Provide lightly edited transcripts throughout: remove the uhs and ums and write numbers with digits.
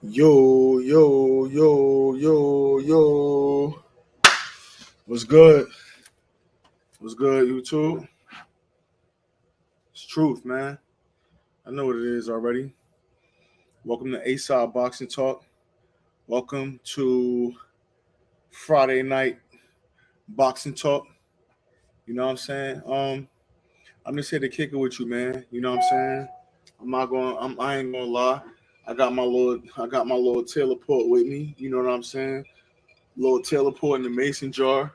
Yo, yo, yo, yo, yo. What's good? What's good, YouTube? It's truth, man. I know what it is already. Welcome to A-Side Boxing Talk. Welcome to Friday night boxing talk. You know what I'm saying? I'm just here to kick it with you, man. You know what I'm saying? I ain't gonna lie. I got my little Taylor port with me. You know what I'm saying? Little Taylor port in the mason jar.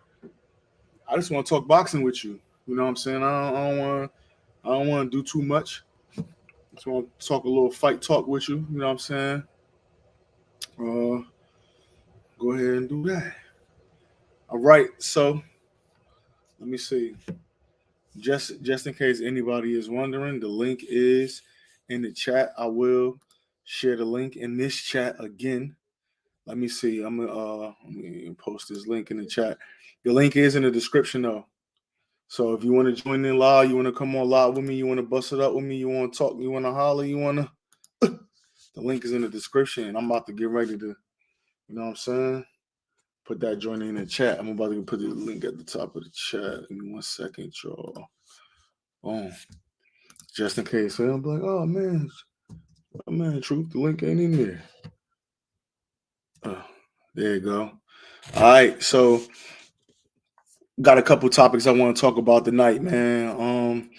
I just want to talk boxing with you. You know what I'm saying? I don't want to do too much. Just want to talk a little fight talk with you. You know what I'm saying? Uh, Go ahead and do that. All right. So let me see. Just in case anybody is wondering, the link is in the chat. I will share the link in this chat again. Let me see. Let me post this link in the chat. The link is in the description though. So if you want to join in live, you want to come on live with me, you want to bust it up with me, you want to talk, you want to holler, you want to. The link is in the description. I'm about to get ready to, you know what I'm saying? Put that joint in the chat. I'm about to put the link at the top of the chat. Give me 1 second, y'all. Boom. Just in case. So I'm like, oh man, truth, the link ain't in there. There you go. All right, so got a couple topics I want to talk about tonight, man.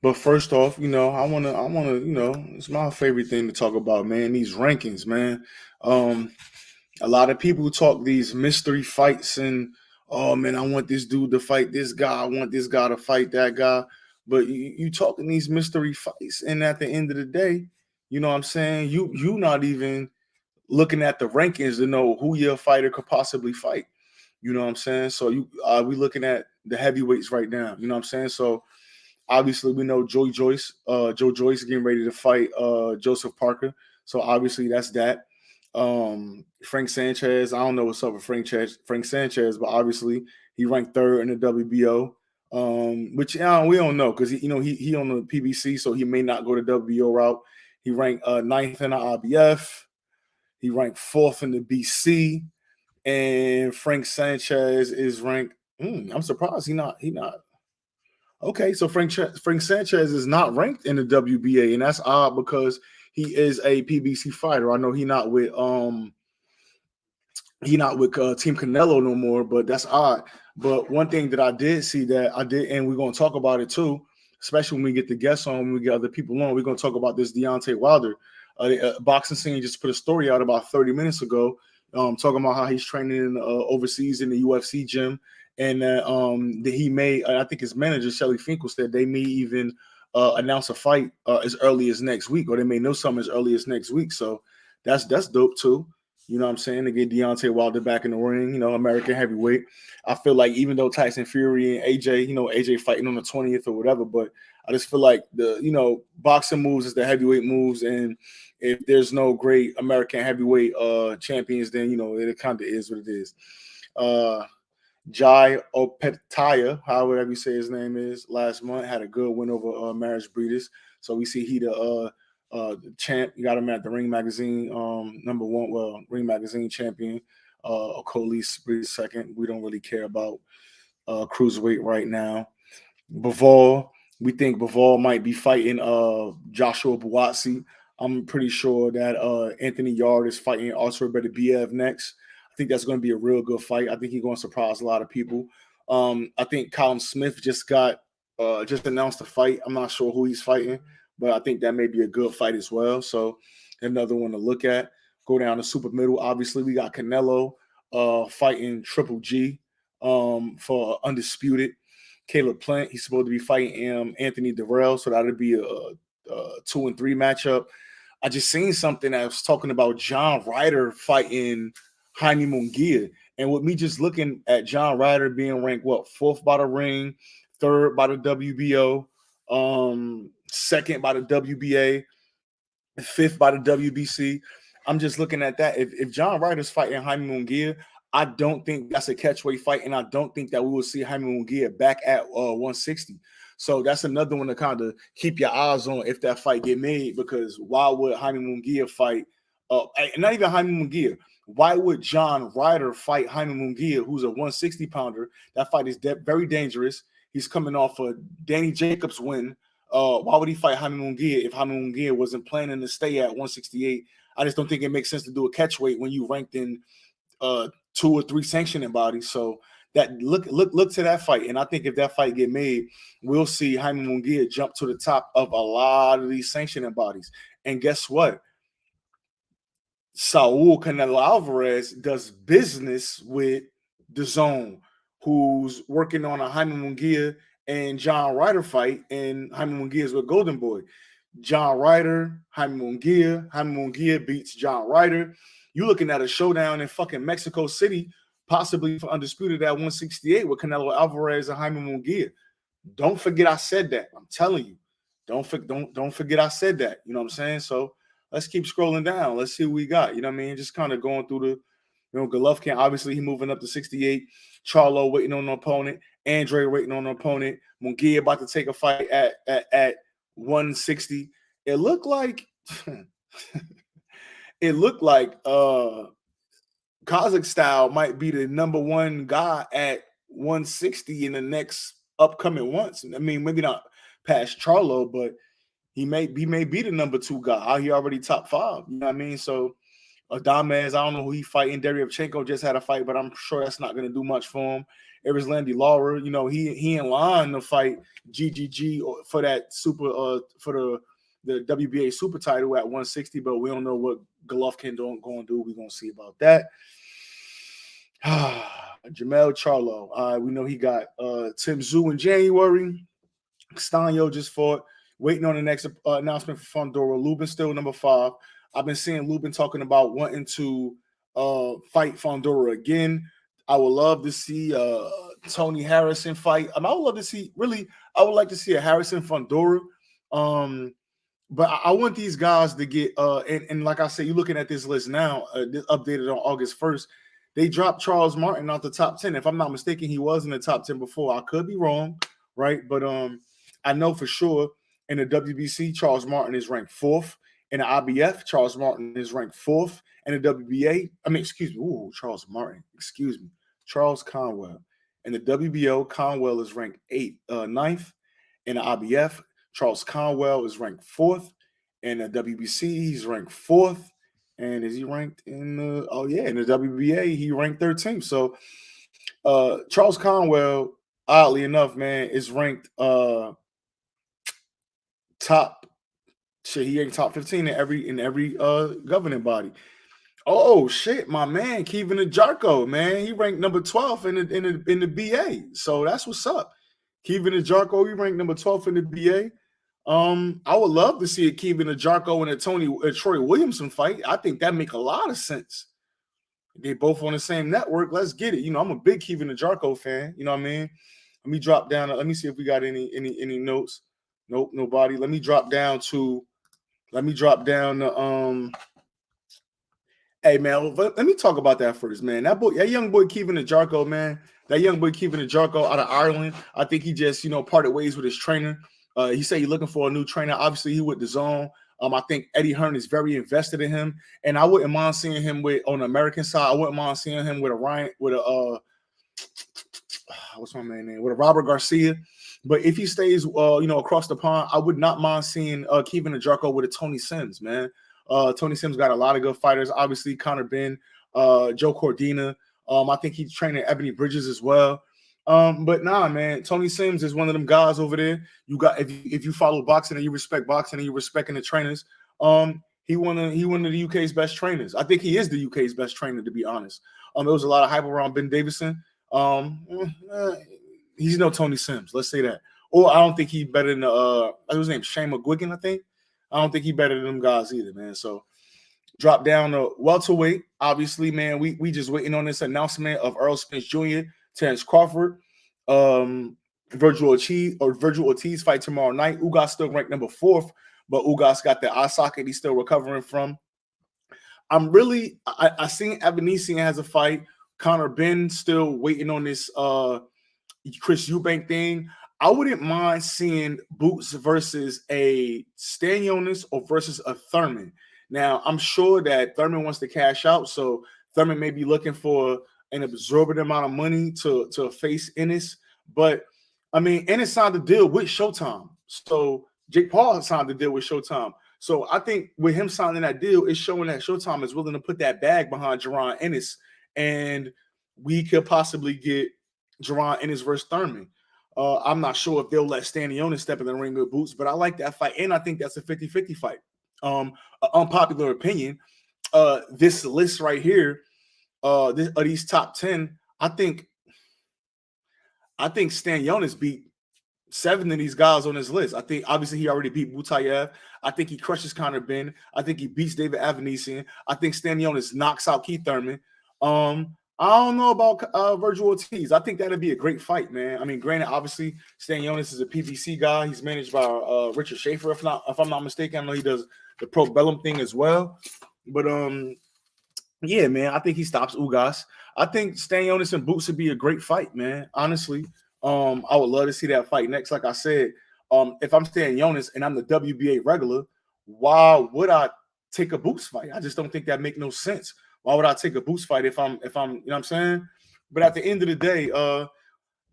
But first off, it's my favorite thing to talk about, man. These rankings, man. A lot of people talk these mystery fights and, oh man, I want this dude to fight this guy. I want this guy to fight that guy. But you talking these mystery fights, and at the end of the day, you know what I'm saying? You not even looking at the rankings to know who your fighter could possibly fight. You know what I'm saying? So we looking at the heavyweights right now. You know what I'm saying? So obviously we know Joe Joyce getting ready to fight Joseph Parker. So obviously that's that. Frank Sanchez, I don't know what's up with Frank Sanchez, but obviously he ranked third in the WBO. Which we don't know because he on the PBC, so he may not go the WBO route. He ranked ninth in the IBF. He ranked fourth in the BC, and Frank Sanchez is ranked. I'm surprised he not. Okay, so Frank Sanchez is not ranked in the WBA, and that's odd because he is a PBC fighter. I know he not with Team Canelo no more, but that's odd. But one thing that I did see that I did, and we're gonna talk about it too, especially when we get the guests on, when we get other people on, we're gonna talk about this Deontay Wilder. Boxing Scene just put a story out about 30 minutes ago, talking about how he's training in, overseas in the UFC gym, and that he may, I think his manager Shelly Finkel said they may even announce a fight as early as next week, or they may know something as early as next week. So that's dope too. You know what I'm saying? To get Deontay Wilder back in the ring, American heavyweight. I feel like even though Tyson Fury and AJ, AJ fighting on the 20th or whatever, but I just feel like the boxing moves is the heavyweight moves, and if there's no great American heavyweight champions, then it kind of is what it is. Jai Opetaya, however you say his name is, last month had a good win over Marriage Breeders. So we see he the champ. You got him at the Ring Magazine number one. Well, Ring Magazine champion. Okolie Breeders second. We don't really care about cruiserweight right now. Bivol, we think Bivol might be fighting Joshua Buatsi. I'm pretty sure that Anthony Yard is fighting Artur Beterbiev next. I think that's going to be a real good fight. I think he's going to surprise a lot of people. I think Colin Smith just announced a fight. I'm not sure who he's fighting, but I think that may be a good fight as well. So another one to look at. Go down to super middle. Obviously, we got Canelo fighting Triple G for undisputed. Caleb Plant, he's supposed to be fighting Anthony Durrell, so that'll be a 2 and 3 matchup. I just seen something that was talking about John Ryder fighting Jaime Munguia. And with me just looking at John Ryder being ranked, fourth by the Ring, third by the WBO, second by the WBA, fifth by the WBC. I'm just looking at that. If John Ryder's fighting Jaime Munguia, I don't think that's a catchweight fight, and I don't think that we will see Jaime Munguia back at 160. So that's another one to kind of keep your eyes on if that fight get made, because why would Jaime Munguia fight not even Jaime Munguia. Why would John Ryder fight Jaime Munguia, who's a 160 pounder? That fight is very dangerous. He's coming off a Danny Jacobs win. Why would he fight Jaime Munguia if Jaime Munguia wasn't planning to stay at 168? I just don't think it makes sense to do a catch weight when you ranked in 2 or 3 sanctioning bodies. So that look to that fight, and I think if that fight get made, we'll see Jaime Munguia jump to the top of a lot of these sanctioning bodies. And guess what? Saul Canelo Alvarez does business with DAZN, who's working on a Jaime Munguia and John Ryder fight, and Jaime Munguia is with Golden Boy. John Ryder, Jaime Munguia beats John Ryder. You're looking at a showdown in fucking Mexico City, possibly for undisputed at 168 with Canelo Alvarez and Jaime Munguia. Don't forget I said that. I'm telling you. Don't forget I said that. You know what I'm saying? So let's keep scrolling down. Let's see what we got. You know what I mean? Just kind of going through the, Golovkin, obviously he moving up to 68. Charlo waiting on an opponent. Andre waiting on an opponent. Munguia about to take a fight at 160. It looked like Kazakh style might be the number one guy at 160 in the next upcoming ones. I mean, maybe not past Charlo, but he may be the number 2 guy. He already top 5. You know what I mean? So Adamez, I don't know who he fighting. Deryevchenko just had a fight, but I'm sure that's not going to do much for him. Landy Lara, he in line to fight GGG for that super for the WBA super title at 160, but we don't know what Golovkin going to do. We're going to see about that. Jamel Charlo. We know he got Tim Tszyu in January. Stanyo just fought. Waiting on the next announcement for Fondora. Lubin still number 5. I've been seeing Lubin talking about wanting to fight Fondora again. I would love to see Tony Harrison fight. I would love to see, I would like to see a Harrison Fondora. But I want these guys to get, and like I said, you're looking at this list now, updated on August 1st. They dropped Charles Martin out the top 10. If I'm not mistaken, he was in the top 10 before. I could be wrong, right? But I know for sure in the WBC, Charles Martin is ranked 4th. In the IBF, Charles Martin is ranked 4th. In the WBA, Charles Conwell. In the WBO, Conwell is ranked 9th. In the IBF, Charles Conwell is ranked 4th. In the WBC, he's ranked 4th. And is he ranked in the in the WBA, he ranked 13th. So Charles Conwell, oddly enough, man, is ranked top 15 in every governing body. Oh shit, my man, Kevin Ajarko, man, he ranked number 12 in the BA. So that's what's up. Kevin Ajarko, he ranked number 12 in the BA. I would love to see a Kevin Ajarko and a Troy Williamson fight. I think that make a lot of sense. They both on the same network. Let's get it. I'm a big Kevin Ajarko fan. You know what I mean? Let me drop down. Let me see if we got any notes. Nope, nobody. Let me drop down to. Hey man, let me talk about that first, man. That young boy Kevin Ajarko, man. That young boy Kevin Ajarko out of Ireland. I think he just parted ways with his trainer. He said he's looking for a new trainer. Obviously, he with DAZN. I think Eddie Hearn is very invested in him, and I wouldn't mind seeing him on the American side. I wouldn't mind seeing him with a what's my man name? With a Robert Garcia. But if he stays, across the pond, I would not mind seeing Kevin Ajarko with a Tony Sims, man. Tony Sims got a lot of good fighters. Obviously, Conor Benn, Joe Cordina. I think he's training Ebony Bridges as well. But nah, man, Tony Sims is one of them guys over there. You got if you follow boxing and you respect boxing and you respecting the trainers, he one of the UK's best trainers. I think he is the UK's best trainer, to be honest. There was a lot of hype around Ben Davison. He's no Tony Sims, let's say that. Or I don't think he's better than his name's Shane McGuigan, I think. I don't think he's better than them guys either, man. So drop down to welterweight. Obviously, man, we just waiting on this announcement of Earl Spence Jr., Terrence Crawford, Virgil Ortiz fight tomorrow night. Ugas still ranked number 4th, but Ugas got the eye socket he's still recovering from. I seen Evanesian has a fight. Conor Benn still waiting on this Chris Eubank thing. I wouldn't mind seeing Boots versus a Stanionis or versus a Thurman. Now, I'm sure that Thurman wants to cash out, so Thurman may be looking for an absorbent amount of money to face Ennis. But I mean, Ennis signed the deal with Showtime, so Jake Paul signed the deal with Showtime. So I think with him signing that deal, it's showing that Showtime is willing to put that bag behind Jaron Ennis, and we could possibly get Jaron Ennis versus Thurman. I'm not sure if they'll let Stanionis step in the ring with Boots, but I like that fight, and I think that's a 50-50 fight. Unpopular opinion, this list right here, these top 10, I think Stanionis beat 7 of these guys on this list. I think obviously he already beat Butayev. I think he crushes Conor Benn. I think he beats David Avanesian. I think Stanionis knocks out Keith Thurman. I don't know about Virgil Ortiz. I think that'd be a great fight, man. I mean, granted, obviously Stanionis is a PBC guy. He's managed by Richard Schaefer, if I'm not mistaken. I know he does the Pro Bellum thing as well. But yeah, man, I think he stops Ugas. I think Stanionis and Boots would be a great fight, man. Honestly, I would love to see that fight next. Like I said, if I'm Stanionis and I'm the WBA regular, why would I take a Boots fight? I just don't think that make no sense. Why would I take a Boots fight if I'm, you know what I'm saying? But at the end of the day,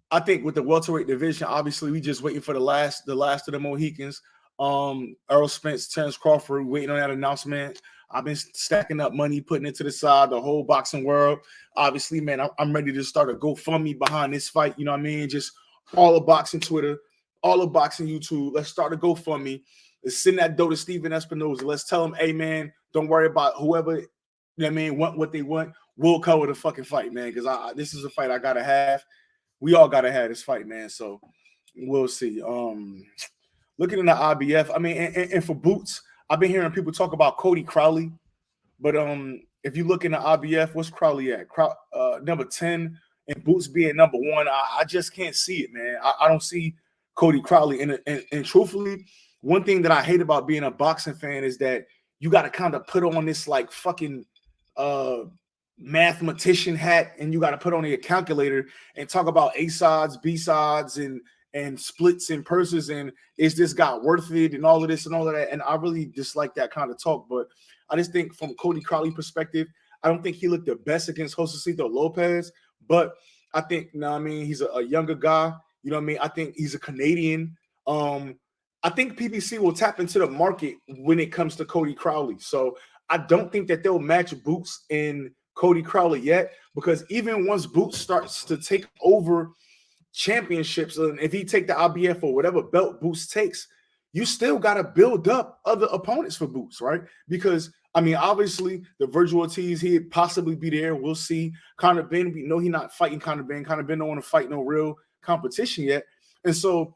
I think with the welterweight division, obviously we just waiting for the last of the Mohicans. Errol Spence, Terence Crawford, waiting on that announcement. I've been stacking up money, putting it to the side, the whole boxing world. Obviously, man, I'm ready to start a GoFundMe behind this fight. You know what I mean? Just all of boxing Twitter, all of boxing YouTube. Let's start a GoFundMe. Let's send that dough to Steven Espinoza. Let's tell him, hey, man, don't worry about whoever, you know what I mean, want what they want. We'll cover the fucking fight, man, because this is a fight I got to have. We all got to have this fight, man. So we'll see. Looking in the IBF, I mean, and for Boots, I've been hearing people talk about Cody Crowley, but if you look in the IBF, what's Crowley at? Number 10, and Boots being number 1. I just can't see it, man. I don't see Cody Crowley. And truthfully, one thing that I hate about being a boxing fan is that you got to kind of put on this like fucking mathematician hat, and you got to put on your calculator and talk about A sides, B sides, and splits and purses, and is this guy worth it, and all of this and all of that. And I really dislike that kind of talk. But I just think from Cody Crowley perspective, I don't think he looked the best against Josecito Lopez. But I think, you know what I mean, he's a younger guy. You know what I mean? I think he's a Canadian. I think PBC will tap into the market when it comes to Cody Crowley. So I don't think that they'll match Boots in Cody Crowley yet, because even once Boots starts to take over championships, and if he take the IBF or whatever belt Boots takes, you still got to build up other opponents for Boots, right? Because I mean, obviously the Virgil Ortiz, he'd possibly be there. We'll see. Conor Benn, we know he's not fighting Conor Benn. Conor Benn don't want to fight no real competition yet. And so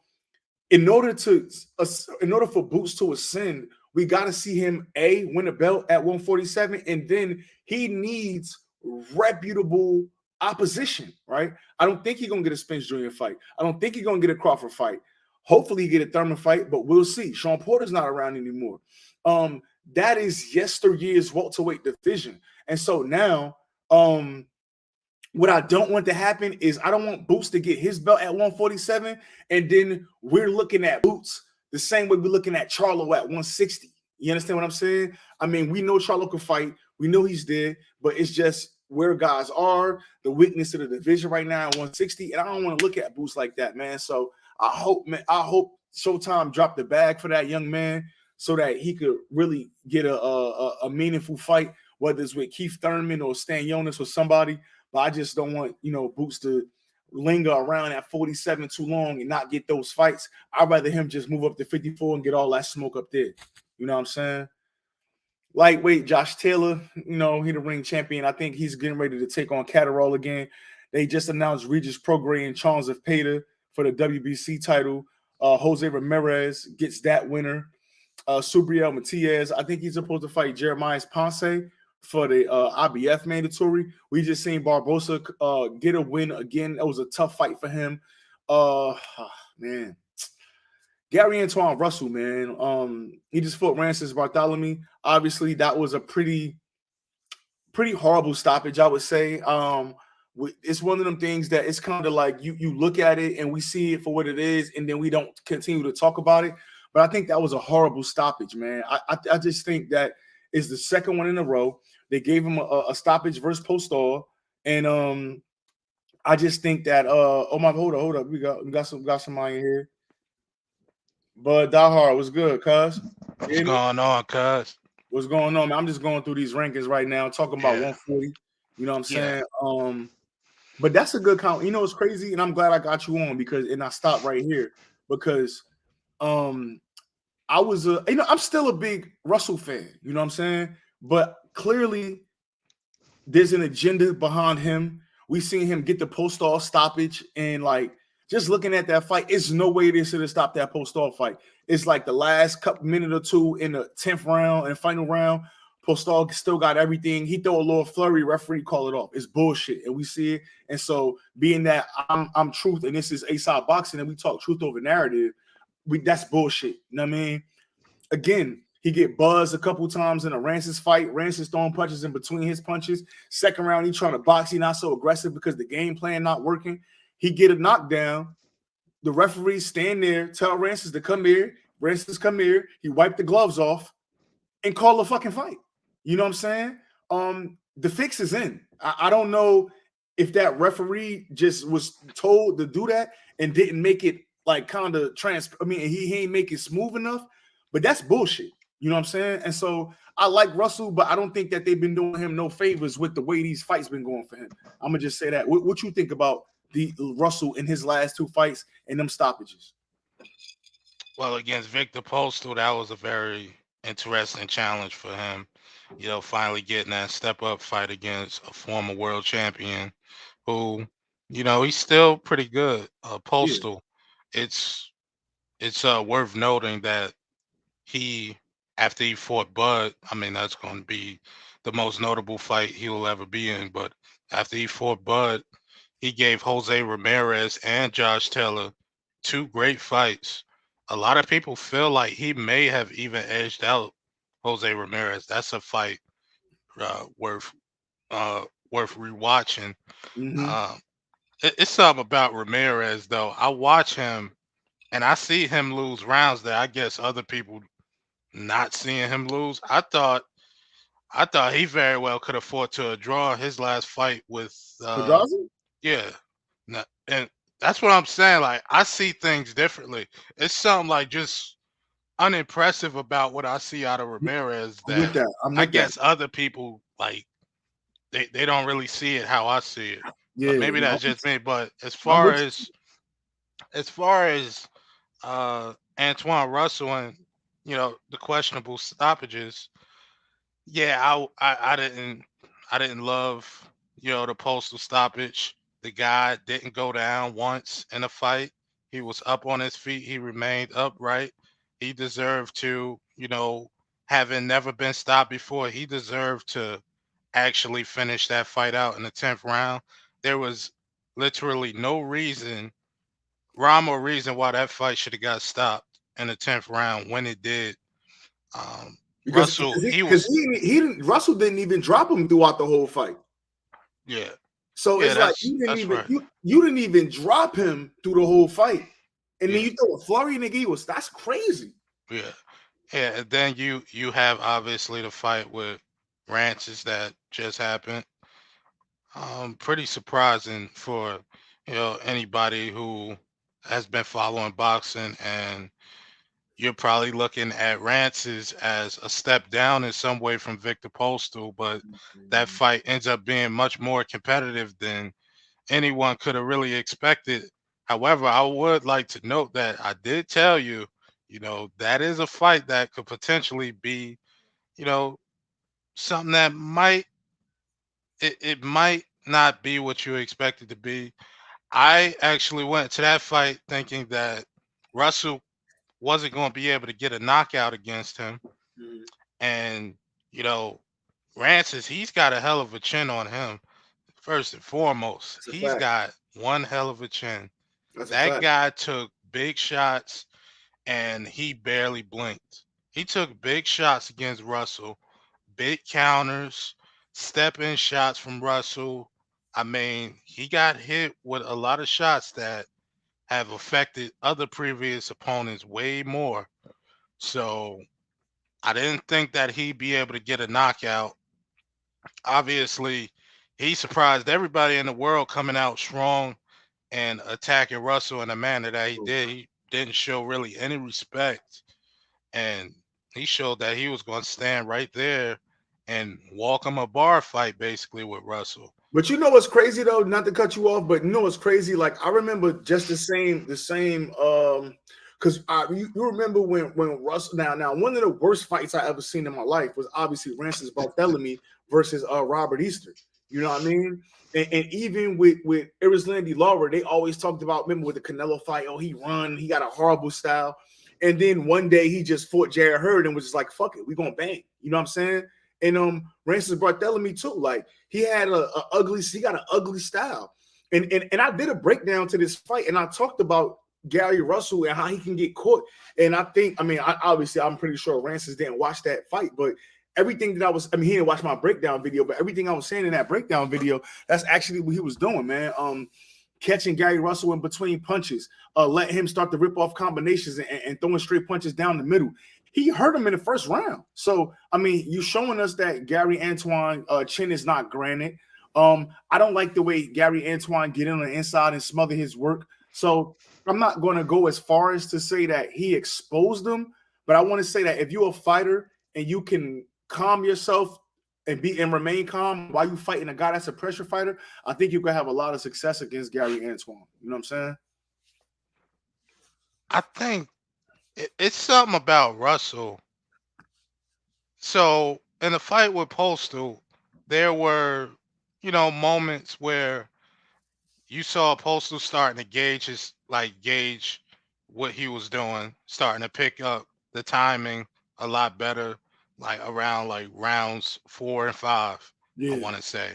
in order for Boots to ascend, we got to see him win a belt at 147, and then he needs reputable opposition, right? I don't think he's gonna get a Spence Jr. fight. I don't think he's gonna get a Crawford fight. Hopefully he get a Thurman fight, but we'll see. Sean Porter's not around anymore. That is yesteryear's welterweight division. And so now, what I don't want to happen is I don't want Boots to get his belt at 147, and then we're looking at Boots the same way we're looking at Charlo at 160. You understand what I'm saying? I mean, we know Charlo can fight. We know he's there, but it's just where guys are, the weakness of the division right now at 160, and I don't want to look at Boots like that, man. So I hope Showtime dropped the bag for that young man so that he could really get a meaningful fight, whether it's with Keith Thurman or Stanionis or somebody. But I just don't want, Boots to linger around at 47 too long and not get those fights. I'd rather him just move up to 54 and get all that smoke up there. You know what I'm saying? Lightweight Josh Taylor, he the ring champion. I think he's getting ready to take on Catterall again. They just announced Regis Prograis and Charles of Pater for the WBC title. Jose Ramirez gets that winner. Subriel Matias, I think he's supposed to fight Jeremiah Ponce for the IBF mandatory. We just seen Barbosa get a win again. That was a tough fight for him. Man. Gary Antoine Russell, man. He just fought Rances Bartholomew. Obviously, that was a pretty horrible stoppage, I would say. It's one of them things that it's kind of like you look at it and we see it for what it is, and then we don't continue to talk about it. But I think that was a horrible stoppage, man. I just think that It's the second one in a row. They gave him a stoppage versus Postal, and I just think that oh my, hold up, we got somebody in here. But Dahar was good, cuz. You What's hear me? going on, cuz? What's going on, man? I'm just going through these rankings right now, talking about Yeah, 140. You know what I'm yeah. saying? But that's a good count. You know, it's crazy, and I'm glad I got you on because, and I stopped right here because um I was I'm still a big Russell fan, you know what I'm saying? But clearly there's an agenda behind him. We seen him get the post-all stoppage, and like just looking at that fight, it's no way they should have stopped that post-all fight. It's like the last couple minute or two in the 10th round and final round. Postal still got everything. He throw a little flurry, referee call it off. It's bullshit, and we see it. And so, being that I'm truth, and this is ASOP boxing, and we talk truth over narrative, that's bullshit. You know what I mean? Again, he get buzzed a couple times in a Rancis fight. Rancis throwing punches in between his punches. Second round, he trying to box. He not so aggressive because the game plan not working. He get a knockdown. The referee stand there, tell Rancis to come here. Rancis come here. He wiped the gloves off and call a fucking fight. You know what I'm saying? The fix is in. I don't know if that referee just was told to do that and didn't make it like kind of I mean, he ain't make it smooth enough, but that's bullshit. You know what I'm saying? And so I like Russell, but I don't think that they've been doing him no favors with the way these fights been going for him. I'm gonna just say that. What you think about the Russell in his last two fights and them stoppages? Well, against Victor Postal, that was a very interesting challenge for him. Finally getting that step up fight against a former world champion who, he's still pretty good. Yeah, Postal, it's worth noting that he, after he fought Bud, I mean, that's going to be the most notable fight he will ever be in. But after he fought Bud, he gave Jose Ramirez and Josh Taylor two great fights. A lot of people feel like he may have even edged out Jose Ramirez. That's a fight uh, worth uh, worth rewatching. mm-hmm. Uh, it's something about Ramirez though. I watch him and I see him lose rounds that I guess other people not seeing him lose. I thought he very well could afford to a draw his last fight with Pedraza? yeah. And that's what I'm saying. Like I see things differently. It's something like just unimpressive about what I see out of Ramirez I'm with that that. I'm I with that. guess other people like they don't really see it how I see it. But Yeah, maybe no, that's just me. But as I'm far with as as far as Antoine Russell and the questionable stoppages, yeah, I didn't love the postal stoppage. The guy didn't go down once in a fight. He was up on his feet. He remained upright. He deserved to, having never been stopped before, he deserved to actually finish that fight out in the 10th round. There was literally no reason, rhyme or reason why that fight should have got stopped in the 10th round when it did. because Russell, because he he because was, he didn't Russell didn't even drop him throughout the whole fight. yeah, So yeah, it's like that's right. you didn't even drop him through the whole fight, and then Yeah, you throw a flurry nigga. That's crazy. yeah, yeah. And then you have obviously the fight with Ranches that just happened. Pretty surprising for anybody who has been following boxing, and you're probably looking at Rances as a step down in some way from Victor Postal, but that fight ends up being much more competitive than anyone could have really expected. However, I would like to note that I did tell you, that is a fight that could potentially be, you know, something that it might not be what you expect it to be. I actually went to that fight thinking that Russell wasn't going to be able to get a knockout against him. Mhm. And, you know, Rancis, he's got a hell of a chin on him. First and foremost, That's a he's fact. got one hell of a chin. That's a That fact. guy took big shots and he barely blinked. He took big shots against Russell, big counters, step in shots from Russell. I mean, he got hit with a lot of shots that have affected other previous opponents way more. So I didn't think that he'd be able to get a knockout. Obviously, he surprised everybody in the world coming out strong and attacking Russell in the manner that he did. He didn't show really any respect, and he showed that he was going to stand right there and walk him a bar fight basically with Russell. But you know what's crazy though, not to cut you off, but you know what's crazy? Like I remember just the same, because you remember when Russell now one of the worst fights I ever seen in my life was obviously Francis Barthélemy versus Robert Easter. You know what I mean? And even with Erislandy Lara, they always talked about, remember with the Canelo fight, oh, he got a horrible style. And then one day he just fought Jared Hurd and was just like, fuck it, we gonna bang. You know what I'm saying? And Francis Barthélemy too, like he got an ugly style. And I did a breakdown to this fight, and I talked about Gary Russell and how he can get caught. And I think, I'm pretty sure Francis didn't watch that fight, but everything that he didn't watch my breakdown video, but everything I was saying in that breakdown video, that's actually what he was doing, man. Catching Gary Russell in between punches, letting him start to rip off combinations and throwing straight punches down the middle. He hurt him in the first round. So, you showing us that Gary Antoine chin is not granite. I don't like the way Gary Antoine get in on the inside and smother his work. So I'm not going to go as far as to say that he exposed him, but I want to say that if you're a fighter and you can calm yourself and remain calm while you fighting a guy that's a pressure fighter, I think you can have a lot of success against Gary Antoine. You know what I'm saying? I think it's something about Russell. So in the fight with Postal, there were, moments where you saw Postal starting to gauge what he was doing, starting to pick up the timing a lot better, like around like rounds 4 and 5. Yeah. I want to say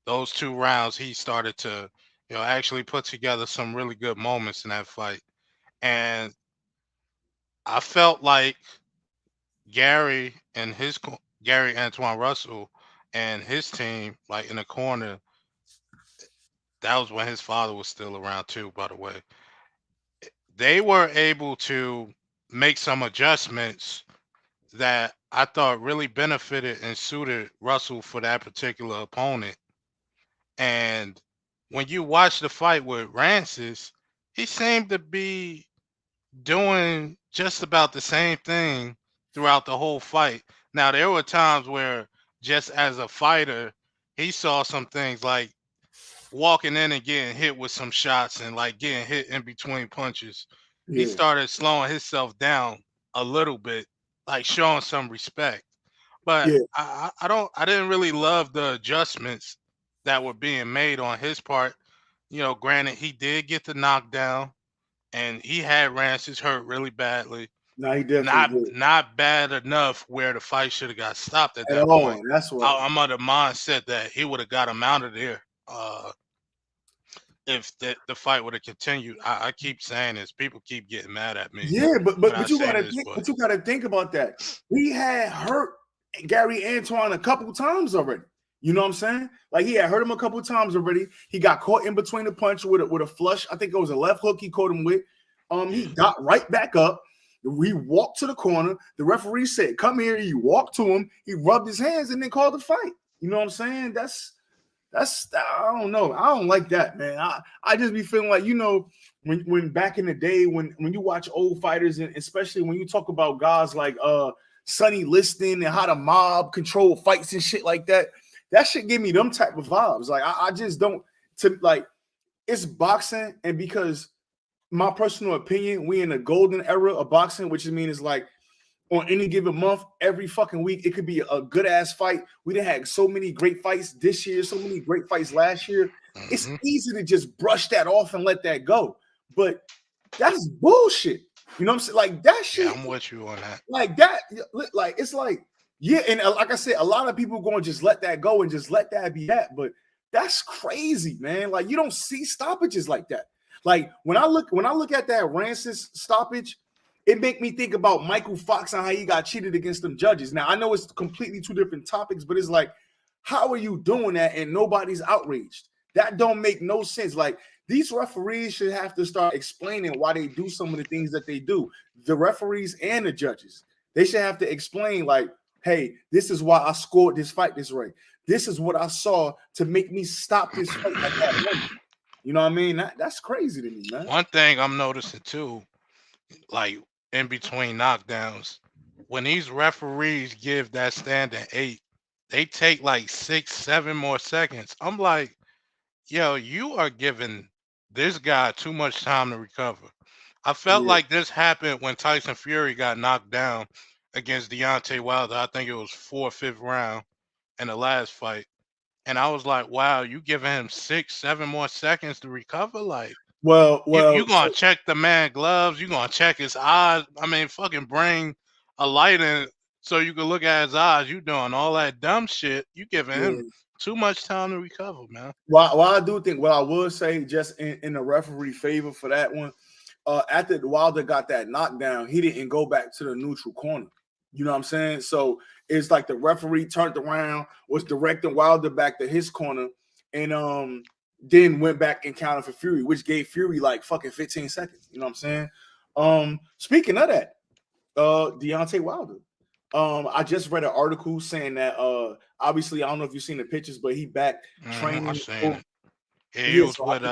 those 2 rounds he started to, actually put together some really good moments in that fight, and I felt like Gary Antoine Russell and his team, like in the corner, that was when his father was still around too, by the way. They were able to make some adjustments that I thought really benefited and suited Russell for that particular opponent. And when you watch the fight with Francis, he seemed to be doing just about the same thing throughout the whole fight. Now, there were times where just as a fighter, he saw some things like walking in and getting hit with some shots and like getting hit in between punches. Yeah. He started slowing himself down a little bit, like showing some respect. But Yeah. I didn't really love the adjustments that were being made on his part. Granted, he did get the knockdown and he had Francis hurt really badly. No, he definitely did. Not bad enough where the fight should have got stopped at that all. point. That's what I'm of the mindset that he would have got him out of there if the fight would have continued. I keep saying this. People keep getting mad at me. Yeah, but you gotta this, think, but you gotta think about that. He had hurt Gary Antoine a couple times already. You know what I'm saying? Like he had hurt him a couple times already. He got caught in between the punch with a flush. I think it was a left hook he caught him with. He got right back up. We walked to the corner. The referee said, "Come here." He walked to him. He rubbed his hands and then called the fight. You know what I'm saying? That's I don't know. I don't like that, man. I just be feeling like, when back in the day when you watch old fighters, and especially when you talk about guys like Sonny Liston and how the mob control fights and shit like that, that shit give me them type of vibes. Like I just don't it's boxing, and because my personal opinion, we in the golden era of boxing, which means like on any given month, every fucking week, it could be a good ass fight. We done had so many great fights this year, so many great fights last year. Mm-hmm. It's easy to just brush that off and let that go. But that's bullshit. You know what I'm saying? Like that shit. Yeah, I'm with you on that. Like that, like it's like, yeah, and like I said, a lot of people going to just let that go and just let that be that. But that's crazy, man. Like you don't see stoppages like that. Like when I look at that Francis stoppage, it make me think about Michael Fox and how he got cheated against them judges. Now I know it's completely 2 different topics, but it's like, how are you doing that and nobody's outraged? That don't make no sense. Like these referees should have to start explaining why they do some of the things that they do. The referees and the judges, They should have to explain, like, hey, this is why I scored this fight this way. This is what I saw to make me stop this fight at that moment. You know what I mean? That's crazy to me, man. One thing I'm noticing too, like in between knockdowns, when these referees give that standing 8, they take like 6, 7 more seconds. I'm like, yo, you are giving this guy too much time to recover. I felt Yeah. like this happened when Tyson Fury got knocked down against Deontay Wilder. I think it was 4th, 5th round in the last fight. And I was like, wow, you giving him 6, 7 more seconds to recover? Like, you gonna So check the man gloves, you gonna check his eyes. I mean, fucking bring a light in so you can look at his eyes. You doing all that dumb shit. You giving yeah. him too much time to recover, man. Well, I do think what I would say, just in the referee favor for that one, after Wilder got that knockdown, he didn't go back to the neutral corner. You know what I'm saying? So it's like the referee turned around, was directing Wilder back to his corner, and then went back and counted for Fury, which gave Fury like fucking 15 seconds. You know what I'm saying? Speaking of that, Deontay Wilder. I just read an article saying that obviously, I don't know if you've seen the pictures, but he back I training. seen it. Yeah, he Yeah, was so with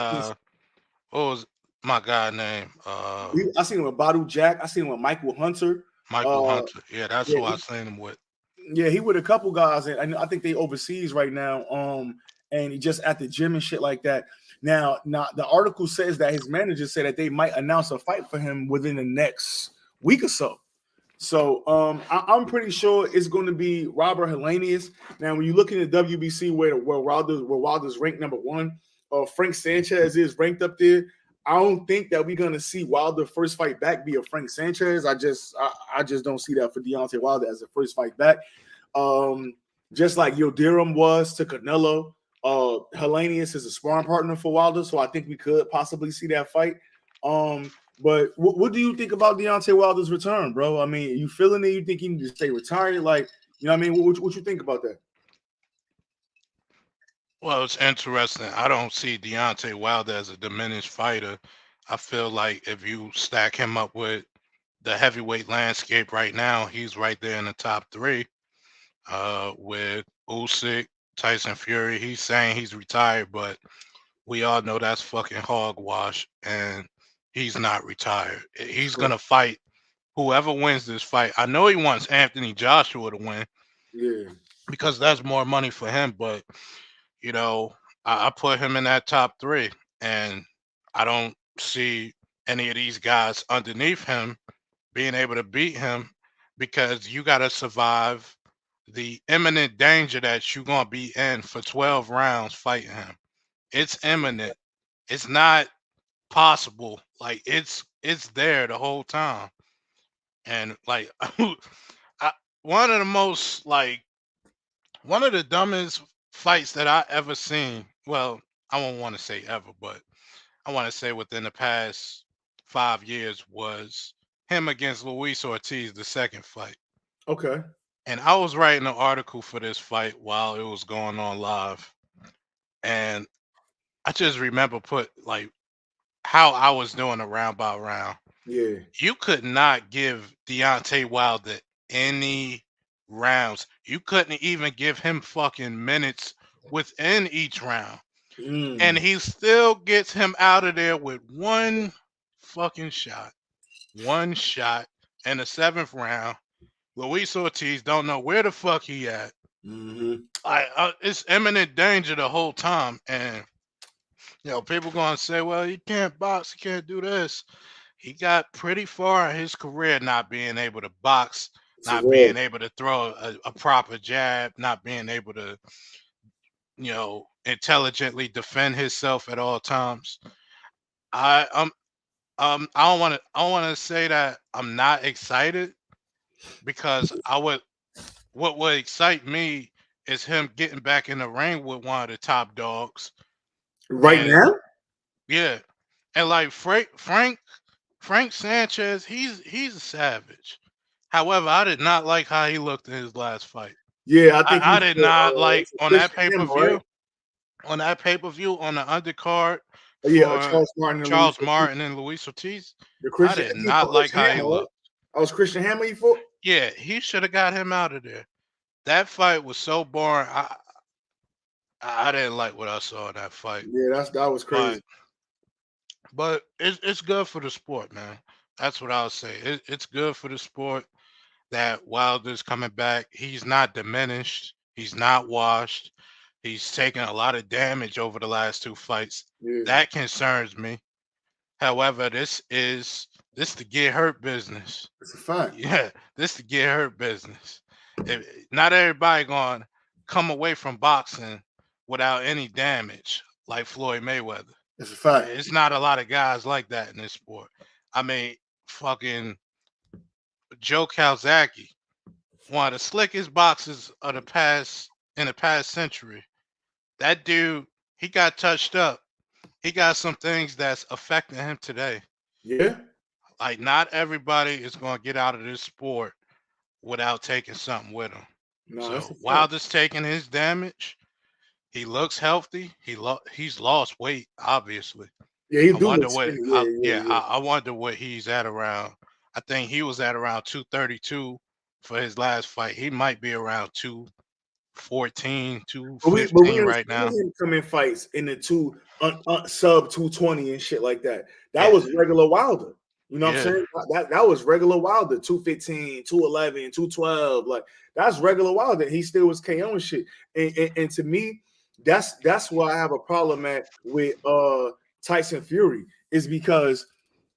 what was my guy name? I seen him with Badu Jack. I seen him with Michael Hunter. Michael Hunter. Yeah, that's Yeah, who I seen him with. yeah, he with a couple guys, and I think they overseas right now. And he just at the gym and shit like that. Now, the article says that his manager said that they might announce a fight for him within the next week or so. So I'm pretty sure it's going to be Robert Helenius. Now, when you look in the WBC where Wilder's ranked number 1, Frank Sanchez is ranked up there. I don't think that we're gonna see Wilder first fight back be a Frank Sanchez. I just don't see that for Deontay Wilder as a first fight back. Just like Yildirim was to Canelo, Helenius is a sparring partner for Wilder, so I think we could possibly see that fight. But what do you think about Deontay Wilder's return, bro? I mean, you feeling it? You think he needs to stay retired? Like, you know what I mean? What you think about that? Well, it's interesting. I don't see Deontay Wilder as a diminished fighter. I feel like if you stack him up with the heavyweight landscape right now, he's right there in the top 3. With Usyk, Tyson Fury, he's saying he's retired, but we all know that's fucking hogwash, and he's not retired. He's gonna fight whoever wins this fight. I know he wants Anthony Joshua to win Yeah, because that's more money for him, but you know, I put him in that top 3, and I don't see any of these guys underneath him being able to beat him because you got to survive the imminent danger that you're going to be in for 12 rounds fighting him. It's imminent. It's not possible. Like it's there the whole time. And like I, one of the most like one of the dumbest fights that I ever seen. Well, I won't want to say ever, but I want to say within the past 5 years was him against Luis Ortiz, the second fight. okay. And I was writing an article for this fight while it was going on live. And I just remember put like how I was doing a round by round. Yeah. You could not give Deontay Wilder any rounds. You couldn't even give him fucking minutes within each round. And he still gets him out of there with one fucking shot. One shot in the 7th round. Luis Ortiz don't know where the fuck he at. It's imminent danger the whole time. And, people going to say, well, he can't box. He can't do this. He got pretty far in his career not being able to box, not being able to throw a proper jab, not being able to, intelligently defend himself at all times. I don't want to say that I'm not excited because what would excite me is him getting back in the ring with one of the top dogs. Right And now? yeah. And like Frank Sanchez, he's a savage. However, I did not like how he looked in his last fight. Yeah, I think I did not like on that Christian Hammer, pay-per-view. right? On that pay-per-view on the undercard Yeah, for Charles Martin Charles Martin and Luis Ortiz, The I Christian did not like how he Hammer, right? looked. I was Christian Hammer you fought? Yeah, he should have got him out of there. That fight was so boring. I didn't like what I saw in that fight. Yeah, that was crazy. But it's good for the sport, man. That's what I'll say. It's good for the sport that Wilder's coming back. He's not diminished. He's not washed. He's taken a lot of damage over the last two fights. Yeah, That concerns me. However, this the get hurt business. it's a fact. Yeah, this the get hurt business. Not everybody going to come away from boxing without any damage like Floyd Mayweather. It's a fact. It's not a lot of guys like that in this sport. I mean, fucking Joe Calzaghe, one of the slickest boxers of the past in the past century. That dude, he got touched up. He got some things that's affecting him today. Yeah. Like not everybody is going to get out of this sport without taking something with them. No, So Wilder's taking his damage. He looks healthy. He's lost weight, obviously. Yeah, he I do wonder look what. skinny. I wonder what he's at around. I think he was at around 232 for his last fight. He might be around 214, But we 215 right now. him come in fights in the sub 220 and shit like that. That was regular Wilder. You know what I'm saying? That was regular Wilder, 215, 211, 212. Like that's regular Wilder. He still was KOing shit. And to me, that's why I have a problem with Tyson Fury is because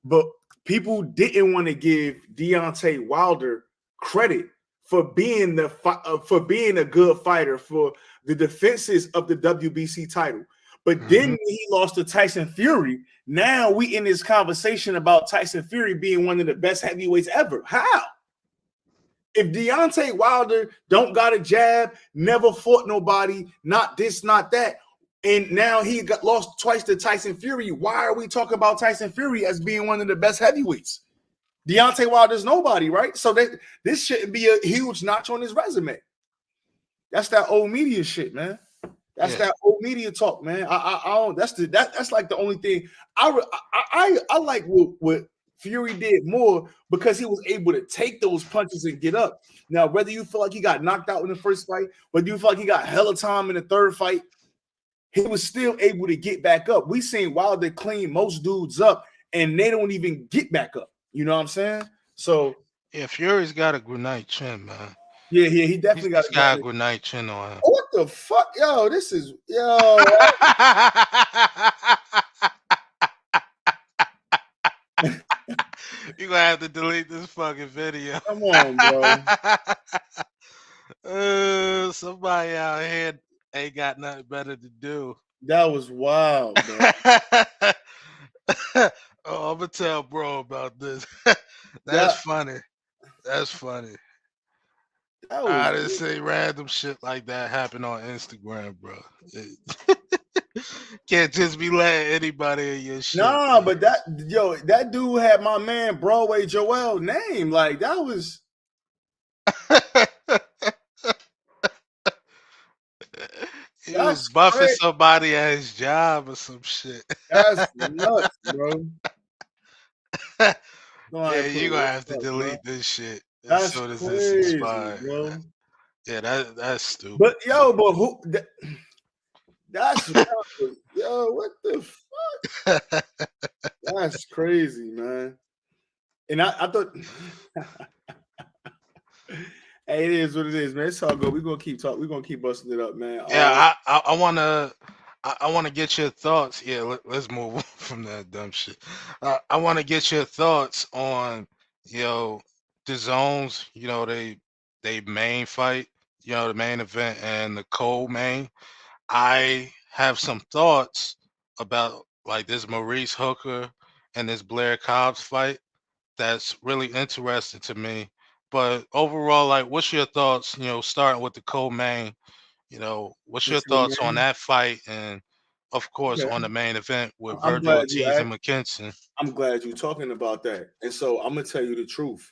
but people didn't want to give Deontay Wilder credit for being a good fighter for the defenses of the WBC title. But then when he lost to Tyson Fury, now we in this conversation about Tyson Fury being one of the best heavyweights ever. How? If Deontay Wilder don't got a jab, never fought nobody, not this, not that, and now he got lost twice to Tyson Fury, why are we talking about Tyson Fury as being one of the best heavyweights? Deontay Wilder's nobody, right? So this shouldn't be a huge notch on his resume. That's that old media shit, man. That's that old media talk, man. I don't. That's like the only thing I like what Fury did more because he was able to take those punches and get up. Now, whether you feel like he got knocked out in the first fight, whether you feel like he got hella time in the third fight, he was still able to get back up. We seen Wilder clean most dudes up, and they don't even get back up. You know what I'm saying? So yeah, Fury's got a grenade chin, man. Yeah, he definitely got a grenade chin on him. What the fuck, yo? This is yo. You're gonna have to delete this fucking video. Come on, bro. Somebody out here ain't got nothing better to do. That was wild, bro. Oh, I'm gonna tell bro about this. Funny. That's funny. I didn't see random shit like that happen on Instagram, bro. Can't just be letting anybody in your shit. Nah, but that dude had my man Broadway Joel name. Like that was he was buffing somebody at his job or some shit. That's nuts, bro. Yeah, you're gonna have to delete this shit as soon as this expired, bro. Yeah, that's stupid. But who? That's yo. What the fuck? That's crazy, man. And I thought, hey, it is what it is, man. It's all good. We're gonna keep talking. We're gonna keep busting it up, man. Yeah, I wanna get your thoughts. Yeah, let's move on from that dumb shit. I want to get your thoughts on the zones. They main fight. The main event and the co-main. I have some thoughts about like this Maurice Hooker and this Blair Cobbs fight. That's really interesting to me. But overall, like, what's your thoughts? Starting with the co-main. What's your thoughts on that fight, and of course on the main event with Virgil Ortiz and Mckinson? I'm glad you're talking about that. And so I'm gonna tell you the truth.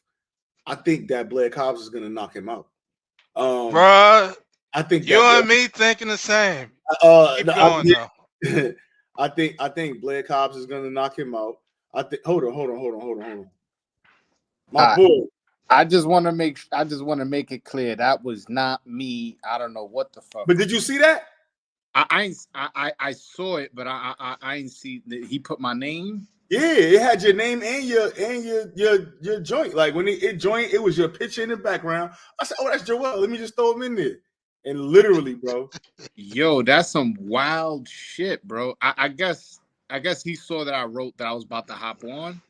I think that Blair Cobbs is gonna knock him out. Bruh, I think you and me thinking the same. Keep going though. I think Blair Cobbs is gonna knock him out. Hold on. My boy, I just want to make it clear that was not me. I don't know what the fuck. But did you see that? I saw it, but I ain't see that he put my name. Yeah, it had your name and your joint. Like when it joined, it was your picture in the background. I said, "Oh, that's Joel. Let me just throw him in there." And literally, bro. Yo, that's some wild shit, bro. I guess he saw that I wrote that I was about to hop on.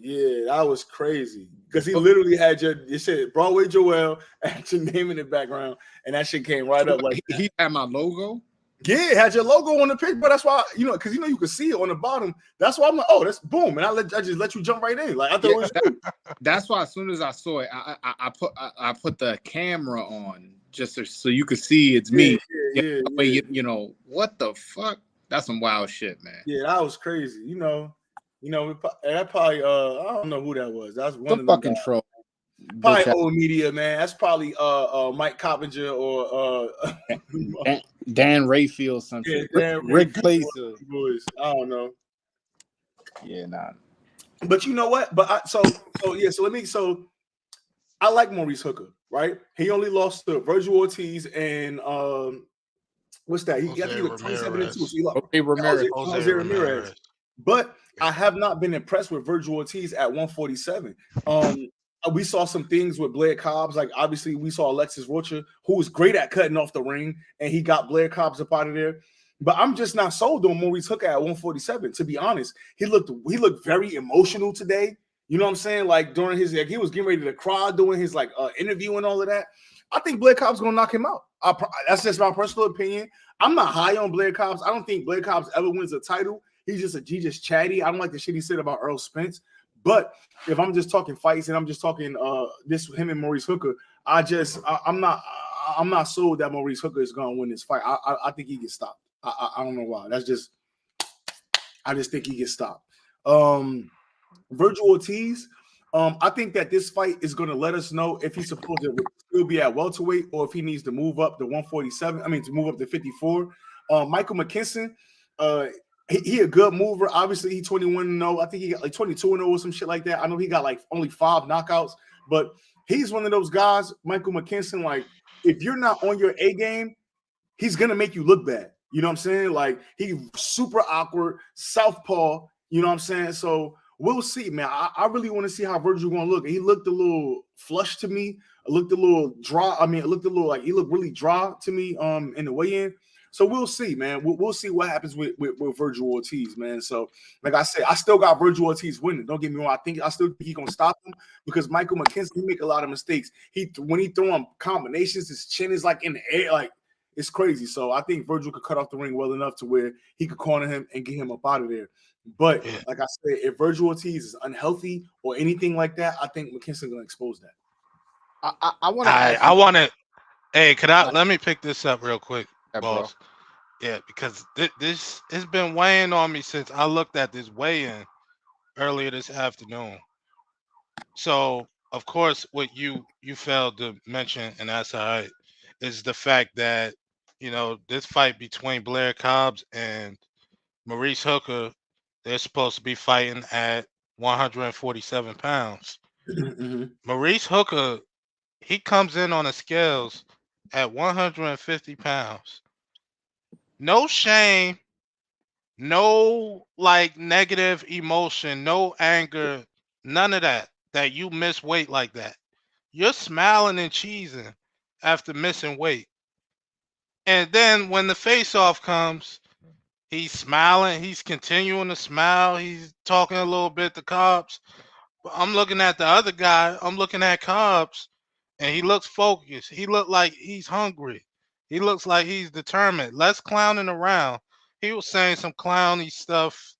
Yeah, that was crazy because he literally had it said Broadway Joel and your name in the background, and that shit came right up like that. He had my logo. Yeah, it had your logo on the picture, but that's why because you could see it on the bottom. That's why I'm like, oh, that's boom, and I just let you jump right in. Like I thought it was you. That's why as soon as I saw it, I put the camera on just so you could see it's me. Yeah. What the fuck? That's some wild shit, man. Yeah, that was crazy. That probably I don't know who that was. That's one of them fucking guys. troll. Probably old media, man. That's probably Mike Coppinger or Dan Rayfield, something. Yeah, Rick Placer. Boys. I don't know. Yeah, nah. But you know what? But so I like Maurice Hooker, right? He only lost to Virgil Ortiz and what's that? He got 27-2. So he lost Jose Ramirez. But I have not been impressed with Virgil Ortiz at 147. We saw some things with Blair Cobbs. Like obviously, we saw Alexis Rocha, who was great at cutting off the ring, and he got Blair Cobbs up out of there. But I'm just not sold on Maurice Hooker at 147. To be honest, he looked very emotional today. You know what I'm saying? Like during his, he was getting ready to cry doing his interview and all of that. I think Blair Cobb's gonna knock him out. That's just my personal opinion. I'm not high on Blair Cobbs. I don't think Blair Cobbs ever wins a title. He's just chatty. I don't like the shit he said about Earl Spence. But if I'm just talking fights and I'm just talking him and Maurice Hooker, I'm not sold that Maurice Hooker is gonna win this fight. I think he gets stopped. I don't know why. I just think he gets stopped. Virgil Ortiz, I think that this fight is going to let us know if he's supposed to still be at welterweight or if he needs to move up to 147. I mean, to move up to 54. Michael Mckinson, he a good mover. Obviously, he 21-0. I think he got like 22-0 or some shit like that. I know he got like only 5 knockouts, but he's one of those guys, Michael Mckinson. Like, if you're not on your A game, he's gonna make you look bad. You know what I'm saying? Like, he's super awkward, southpaw. You know what I'm saying? So we'll see, man. I really want to see how Virgil gonna look. He looked a little flushed to me. It looked a little dry. I mean, it looked a little like he looked really dry to me in the weigh-in. So we'll see, man. We'll see what happens with Virgil Ortiz, man. So, like I said, I still got Virgil Ortiz winning. Don't get me wrong. I still think he's gonna stop him because Michael Mckinson, he make a lot of mistakes. When he throwing combinations, his chin is like in the air, like it's crazy. So I think Virgil could cut off the ring well enough to where he could corner him and get him up out of there. But like I said, if Virgil Ortiz is unhealthy or anything like that, I think McKinson gonna expose that. I want to. Hey, let me pick this up real quick, boss. Bro. Yeah, because this has been weighing on me since I looked at this weigh-in earlier this afternoon. So, of course, what you failed to mention, and that's all right, is the fact that this fight between Blair Cobbs and Maurice Hooker, they're supposed to be fighting at 147 pounds. Mm-hmm. Maurice Hooker, he comes in on the scales at 150 pounds. No shame, no negative emotion, no anger, none of that you miss weight like that. You're smiling and cheesing after missing weight. And then when the face-off comes, he's smiling. He's continuing to smile. He's talking a little bit to Cobbs. But I'm looking at the other guy. I'm looking at Cobbs, and he looks focused. He looks like he's hungry. He looks like he's determined. Less clowning around. He was saying some clowny stuff,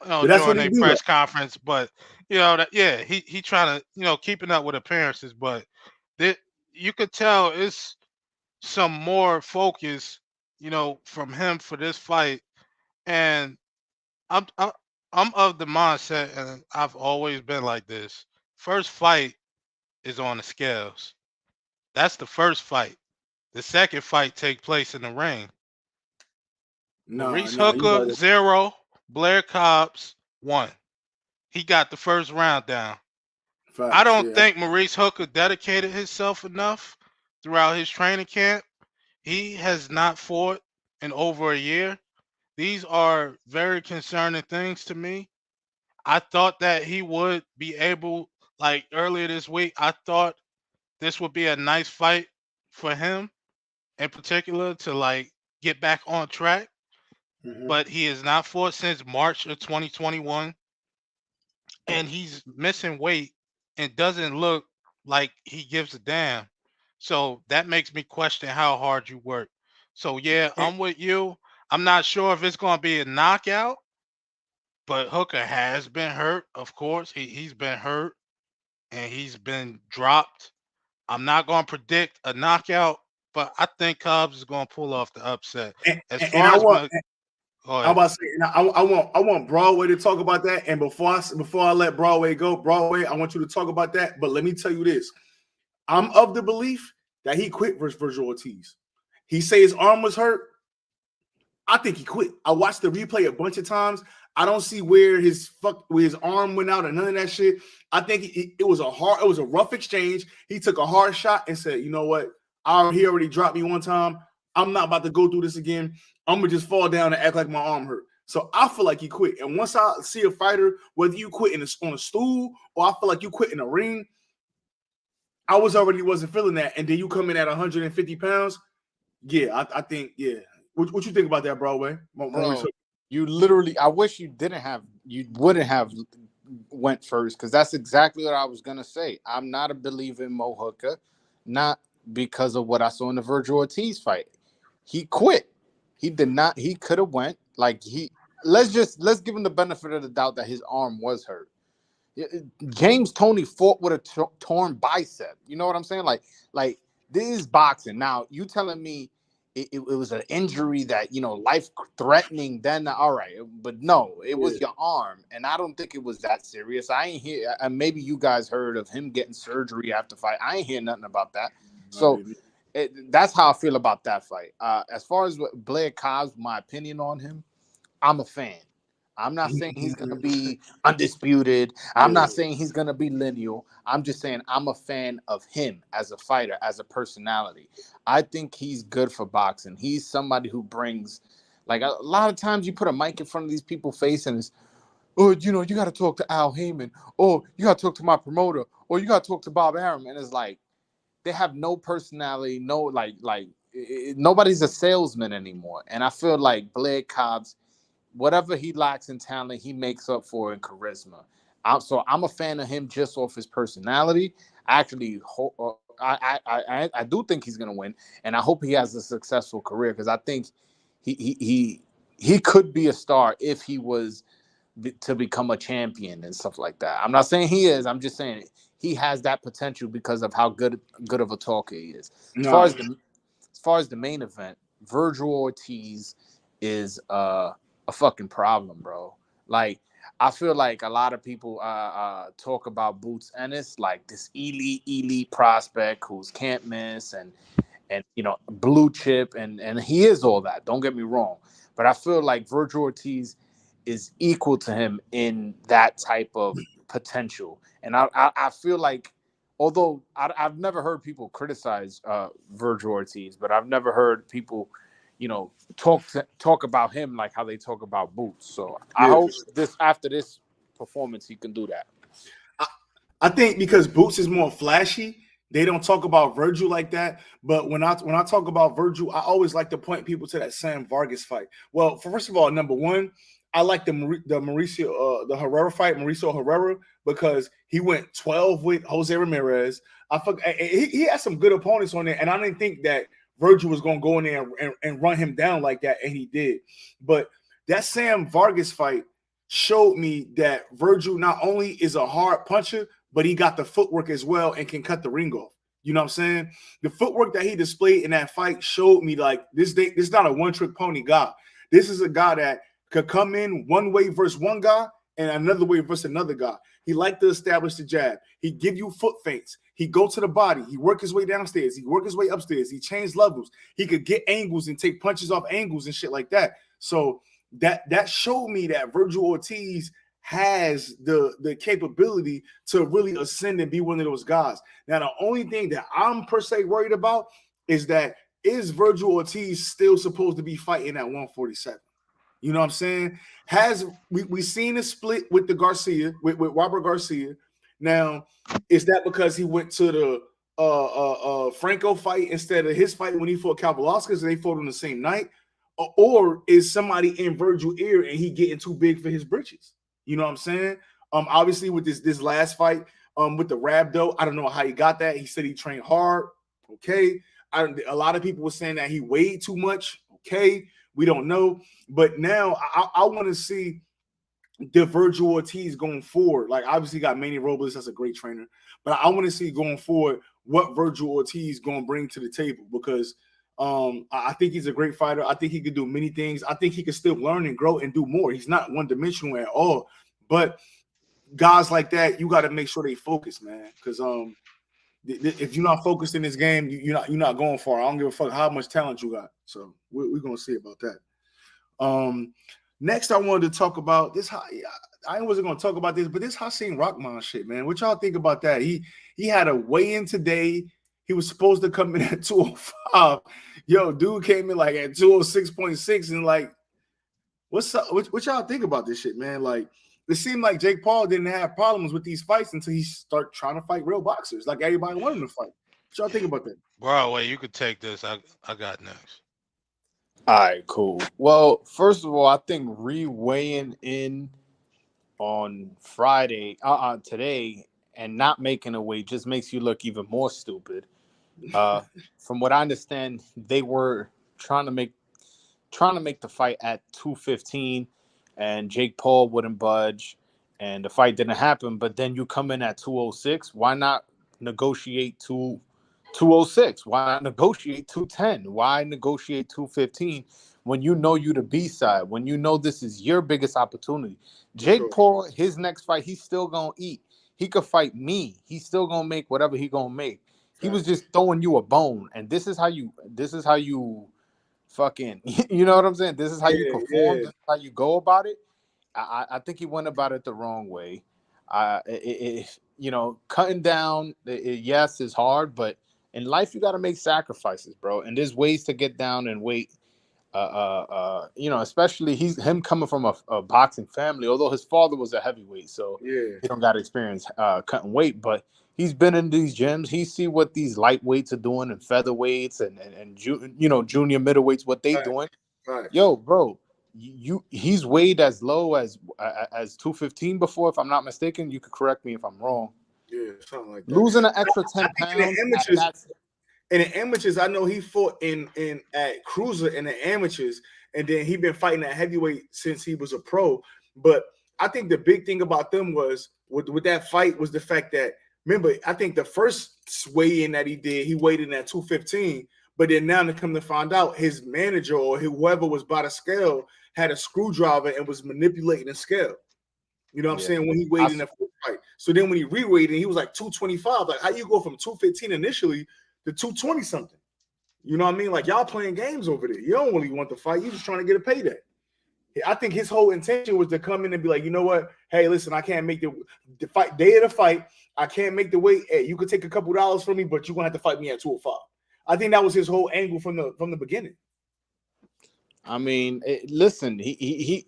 during a press conference. But he trying to keeping up with appearances. But you could tell it's some more focus, from him for this fight. And I'm of the mindset, and I've always been like this. First fight is on the scales. That's the first fight. The second fight take place in the ring. Maurice Hooker 0, Blair Cobbs 1. He got the first round down. Facts, I don't yeah. think Maurice Hooker dedicated himself enough throughout his training camp. He has not fought in over a year. These are very concerning things to me. I thought that he would be able, like earlier this week, I thought this would be a nice fight for him in particular to like get back on track. Mhm. But he has not fought since March of 2021, and he's missing weight and doesn't look like he gives a damn. So that makes me question how hard you work. So yeah, And, I'm with you. I'm not sure if it's going to be a knockout, but Hooker has been hurt. Of course, he's been hurt and he's been dropped. I'm not going to predict a knockout, but I think Cubs is going to pull off the upset. As and far as my, go I'm ahead. about to say, and I want Broadway to talk about that. And before I let Broadway go, Broadway, I want you to talk about that. But let me tell you this: I'm of the belief that he quit versus Virgil Ortiz. He say his arm was hurt. I think he quit. I watched the replay a bunch of times. I don't see where his arm went out or none of that shit. I think it was a rough exchange. He took a hard shot and said, "You know what? He already dropped me one time. I'm not about to go through this again. I'm gonna just fall down and act like my arm hurt." So I feel like he quit. And once I see a fighter, whether you quit on a stool or I feel like you quit in a ring, I wasn't feeling that. And then you come in at 150 pounds. Yeah, I think, yeah. What you think about that, Broadway? Bro, you literally, I wish you wouldn't have went first, because that's exactly what I was gonna say. I'm not a believer in Mo Hooker, not because of what I saw in the Virgil Ortiz fight. He quit. He did not. He could have went. Let's give him the benefit of the doubt that his arm was hurt. James Toney fought with a torn bicep. You know what I'm saying? Like this is boxing. Now you telling me it was an injury that, life threatening? Then all right, but no, it was your arm, and I don't think it was that serious. I ain't hear. And maybe you guys heard of him getting surgery after fight. I ain't hear nothing about that. So that's how I feel about that fight. As far as Blair Cobbs, my opinion on him, I'm a fan. I'm not saying he's going to be undisputed. I'm not saying he's going to be lineal. I'm just saying I'm a fan of him as a fighter, as a personality. I think he's good for boxing. He's somebody who brings, like, a lot of times you put a mic in front of these people's face and it's, oh, you got to talk to Al Heyman, or you got to talk to my promoter, or you got to talk to Bob Arum. And it's like, they have no personality, nobody's a salesman anymore. And I feel like Blair Cobbs, whatever he lacks in talent, he makes up for in charisma. So I'm a fan of him just off his personality. Actually, I do think he's gonna win, and I hope he has a successful career, because I think he could be a star if he was to become a champion and stuff like that. I'm not saying he is. I'm just saying he has that potential because of how good of a talker he is. As far as the main event, Virgil Ortiz is a fucking problem, bro. Like, I feel like a lot of people talk about Boots Ennis, like this elite prospect who's can't miss and blue chip, and he is all that. Don't get me wrong, but I feel like Virgil Ortiz is equal to him in that type of potential, and I feel like, although I've never heard people criticize Virgil Ortiz, but I've never heard people, talk about him like how they talk about Boots. So I hope after this performance he can do that. I think because Boots is more flashy, they don't talk about Virgil like that. But when I talk about Virgil, I always like to point people to that Sam Vargas fight. Well, first of all, number one, I like the Herrera fight, Mauricio Herrera, because he went 12 with Jose Ramirez. He had some good opponents on there, and I didn't think that Virgil was going to go in there and run him down like that, and he did. But that Sam Vargas fight showed me that Virgil not only is a hard puncher, but he got the footwork as well and can cut the ring off. You know what I'm saying? The footwork that he displayed in that fight showed me like this is not a one-trick pony guy. This is a guy that could come in one way versus one guy and another way versus another guy. He liked to establish the jab. He give you foot feints. He go to the body. He work his way downstairs. He work his way upstairs. He changed levels. He could get angles and take punches off angles and shit like that. So that showed me that Virgil Ortiz has the capability to really ascend and be one of those guys. Now, the only thing that I'm per se worried about is that is Virgil Ortiz still supposed to be fighting at 147? You know what I'm saying? Has we seen a split with the Garcia, with Robert Garcia. Now, is that because he went to the Franco fight instead of his fight when he fought Kavalauskas and they fought on the same night? Or is somebody in Virgil's ear and he getting too big for his britches? You know what I'm saying? Obviously with this last fight, with the Rabdo, I don't know how he got that. He said he trained hard. Okay. A lot of people were saying that he weighed too much. Okay. We don't know. But now I want to see the Virgil Ortiz going forward. Like, obviously got Manny Robles, that's a great trainer. But I want to see going forward what Virgil Ortiz going to bring to the table, because I think he's a great fighter. I think he could do many things. I think he could still learn and grow and do more. He's not one-dimensional at all. But guys like that, you got to make sure they focus, man. Because if you're not focused in this game, you're not going far. I don't give a fuck how much talent you got. So we're gonna see about that. Next, I wanted to talk about this. I wasn't gonna talk about this, but this Hasim Rahman shit, man. What y'all think about that? He had a weigh-in today. He was supposed to come in at 205. Yo, dude came in like at 206.6, and like, what's up? What y'all think about this shit, man? Like, it seemed like Jake Paul didn't have problems with these fights until he started trying to fight real boxers. Like, everybody wanted him to fight. What y'all think about that? Bro, wait, you could take this. I got next. All right, cool. Well, first of all, I think re-weighing in on Friday, today, and not making a weight just makes you look even more stupid. From what I understand, they were trying to make the fight at 215, and Jake Paul wouldn't budge, and the fight didn't happen. But then you come in at 206. Why not negotiate 206? Why not negotiate 210? Why negotiate 215 when you know you the B-side, when you know this is your biggest opportunity? Jake Paul, his next fight, he's still gonna eat. He could fight me. He's still gonna make whatever he gonna make. He was just throwing you a bone, and this is how you fucking, you know what I'm saying? This is how you perform. This is how you go about it. I think he went about it the wrong way. You know, cutting down, yes, is hard, but in life you got to make sacrifices, bro. And there's ways to get down and weight. You know, especially him coming from a boxing family. Although his father was a heavyweight, so he don't got experience cutting weight, but he's been in these gyms. He see what these lightweights are doing and featherweights and junior middleweights, what they doing. Right. Yo, bro, he's weighed as low as 215 before, if I'm not mistaken. You could correct me if I'm wrong. Yeah, something like that. Losing an extra 10 pounds. In the amateurs, I know he fought in at cruiser in the amateurs, and then he been fighting at heavyweight since he was a pro. But I think the big thing about them was with that fight was the fact that, remember, I think the first weigh-in that he did, he weighed in at 215. But then now to come to find out, his manager or whoever was by the scale had a screwdriver and was manipulating the scale. You know what I'm saying? When he weighed in the first fight. So then when he re-weighed in, he was like 225. Like, how you go from 215 initially to 220 something? You know what I mean? Like, y'all playing games over there. You don't really want the fight. You're just trying to get a payday. I think his whole intention was to come in and be like, you know what? Hey, listen, I can't make the fight day of the fight. I can't make the weight. Hey, you could take a couple dollars from me, but you're gonna have to fight me at 205. I think that was his whole angle from the beginning. I mean, listen, he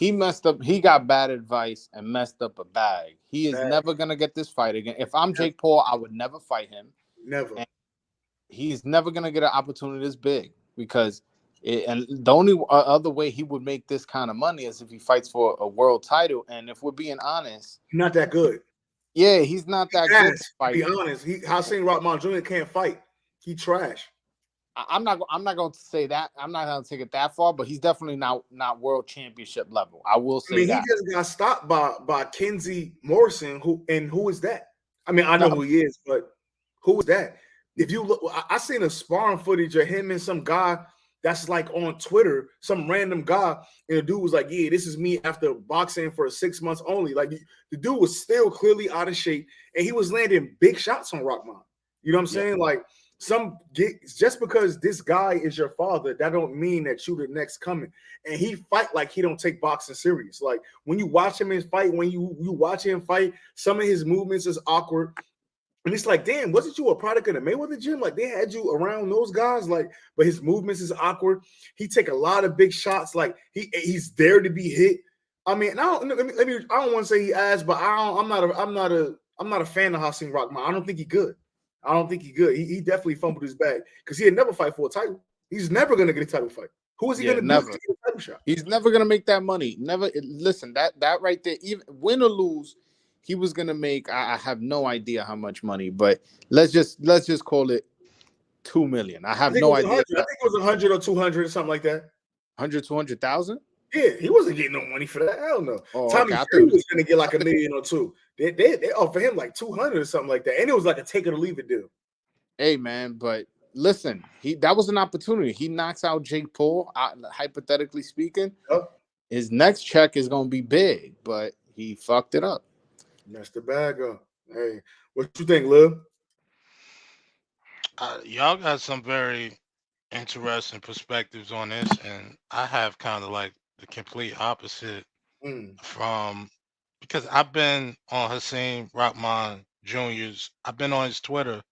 messed up. He got bad advice and messed up a bag. He is never gonna get this fight again. If I'm Jake Paul, I would never fight him. Never. And he's never gonna get an opportunity this big, because and the only other way he would make this kind of money is if he fights for a world title. And if we're being honest, not that good. Yeah, he's not that good. To be honest, Hasim Rahman Jr. can't fight. He trash. I'm not going to say that. I'm not going to take it that far, but he's definitely not world championship level. I will say that. He just got stopped by Kenzie Morrison. Who is that? I mean, I know who he is, but who is that? If you look, I seen a sparring footage of him and some guy that's like on Twitter, some random guy, and the dude was like, "Yeah, this is me after boxing for 6 months only." Like, the dude was still clearly out of shape, and he was landing big shots on Rahman. You know what I'm saying? Like, just because this guy is your father, that don't mean that you the next coming. And he fight like he don't take boxing serious. Like when you watch him in fight, when you watch him fight, some of his movements is awkward. And it's like, damn, wasn't you a product of the Mayweather gym? Like they had you around those guys, like, but his movements is awkward. He take a lot of big shots, like he's there to be hit. I mean, I don't want to say he ass, but I'm not a fan of Hasim Rahman. I don't think he good. I don't think he good. He definitely fumbled his bag because he'd never fight for a title. He's never gonna get a title fight. Who is he gonna never. do to get a title shot? He's never gonna make that money. Never. Listen, that right there, even win or lose, he was gonna make. I have no idea how much money, but let's just call it $2 million. I have no idea. I think it was 100 or 200 or something like that. 200,000. Yeah, he wasn't getting no money for that. Hell no. Oh, Tommy okay. Fury was gonna get like $1 million or $2 million. They offered him like 200 or something like that, and it was like a take it or leave it deal. Hey man, but listen, that was an opportunity. He knocks out Jake Paul, hypothetically speaking. Yep. His next check is gonna be big, but he fucked it up. Messed the bag up. Hey, what you think, Lil? Y'all got some very interesting perspectives on this, and I have kind of like the complete opposite from, because I've been on Hasim Rahman Jr.'s. I've been on his Twitter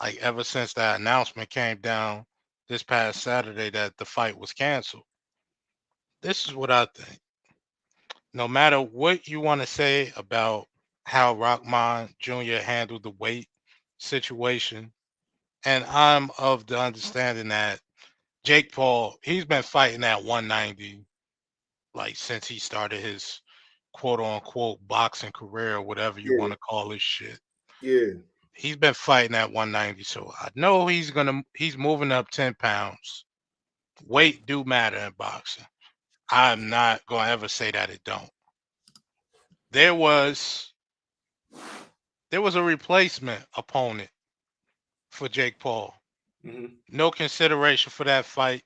like ever since that announcement came down this past Saturday that the fight was canceled. This is what I think. No matter what you want to say about how Rahman Jr. handled the weight situation, and I'm of the understanding that Jake Paul, he's been fighting at 190 like since he started his quote unquote boxing career, or whatever you want to call this shit. Yeah. He's been fighting at 190, so I know he's moving up 10 pounds. Weight do matter in boxing. I'm not gonna ever say that it don't. There was a replacement opponent for Jake Paul. No consideration for that fight.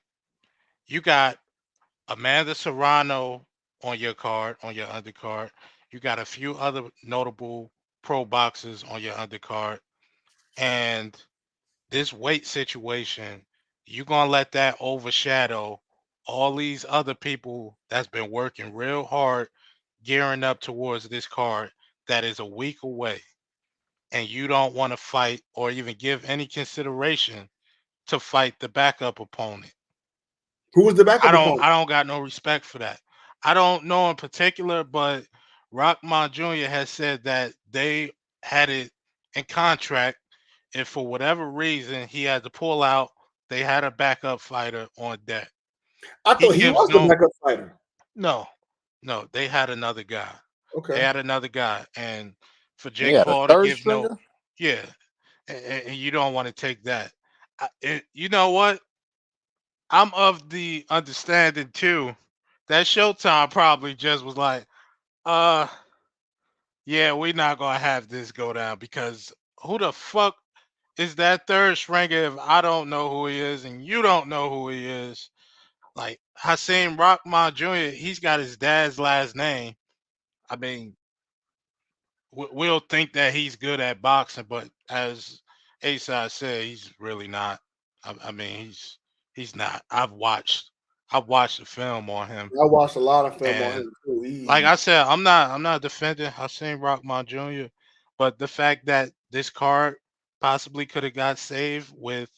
You got Amanda Serrano on your card, on your undercard. You got a few other notable pro boxers on your undercard. And this weight situation, you're going to let that overshadow all these other people that's been working real hard, gearing up towards this card that is a week away. And you don't want to fight or even give any consideration to fight the backup opponent. Who was the backup opponent? I don't got no respect for that. I don't know in particular, but Rahman Jr. has said that they had it in contract, and for whatever reason he had to pull out. They had a backup fighter on deck. I thought he was the backup fighter. No, they had another guy. Okay. They had another guy, and for Jake Paul to give no, and you don't want to take that. You know what? I'm of the understanding too that Showtime probably just was like, yeah, we're not gonna have this go down, because who the fuck is that third stringer if I don't know who he is and you don't know who he is? Like Hasim Rahman Jr., he's got his dad's last name. I mean, we'll think that he's good at boxing, but as Asai said, he's really not. I mean, he's not. I've watched the film on him. I watched a lot of film on him too. Like I said, I'm not defending Hasim Rahman Jr., but the fact that this card possibly could have got saved with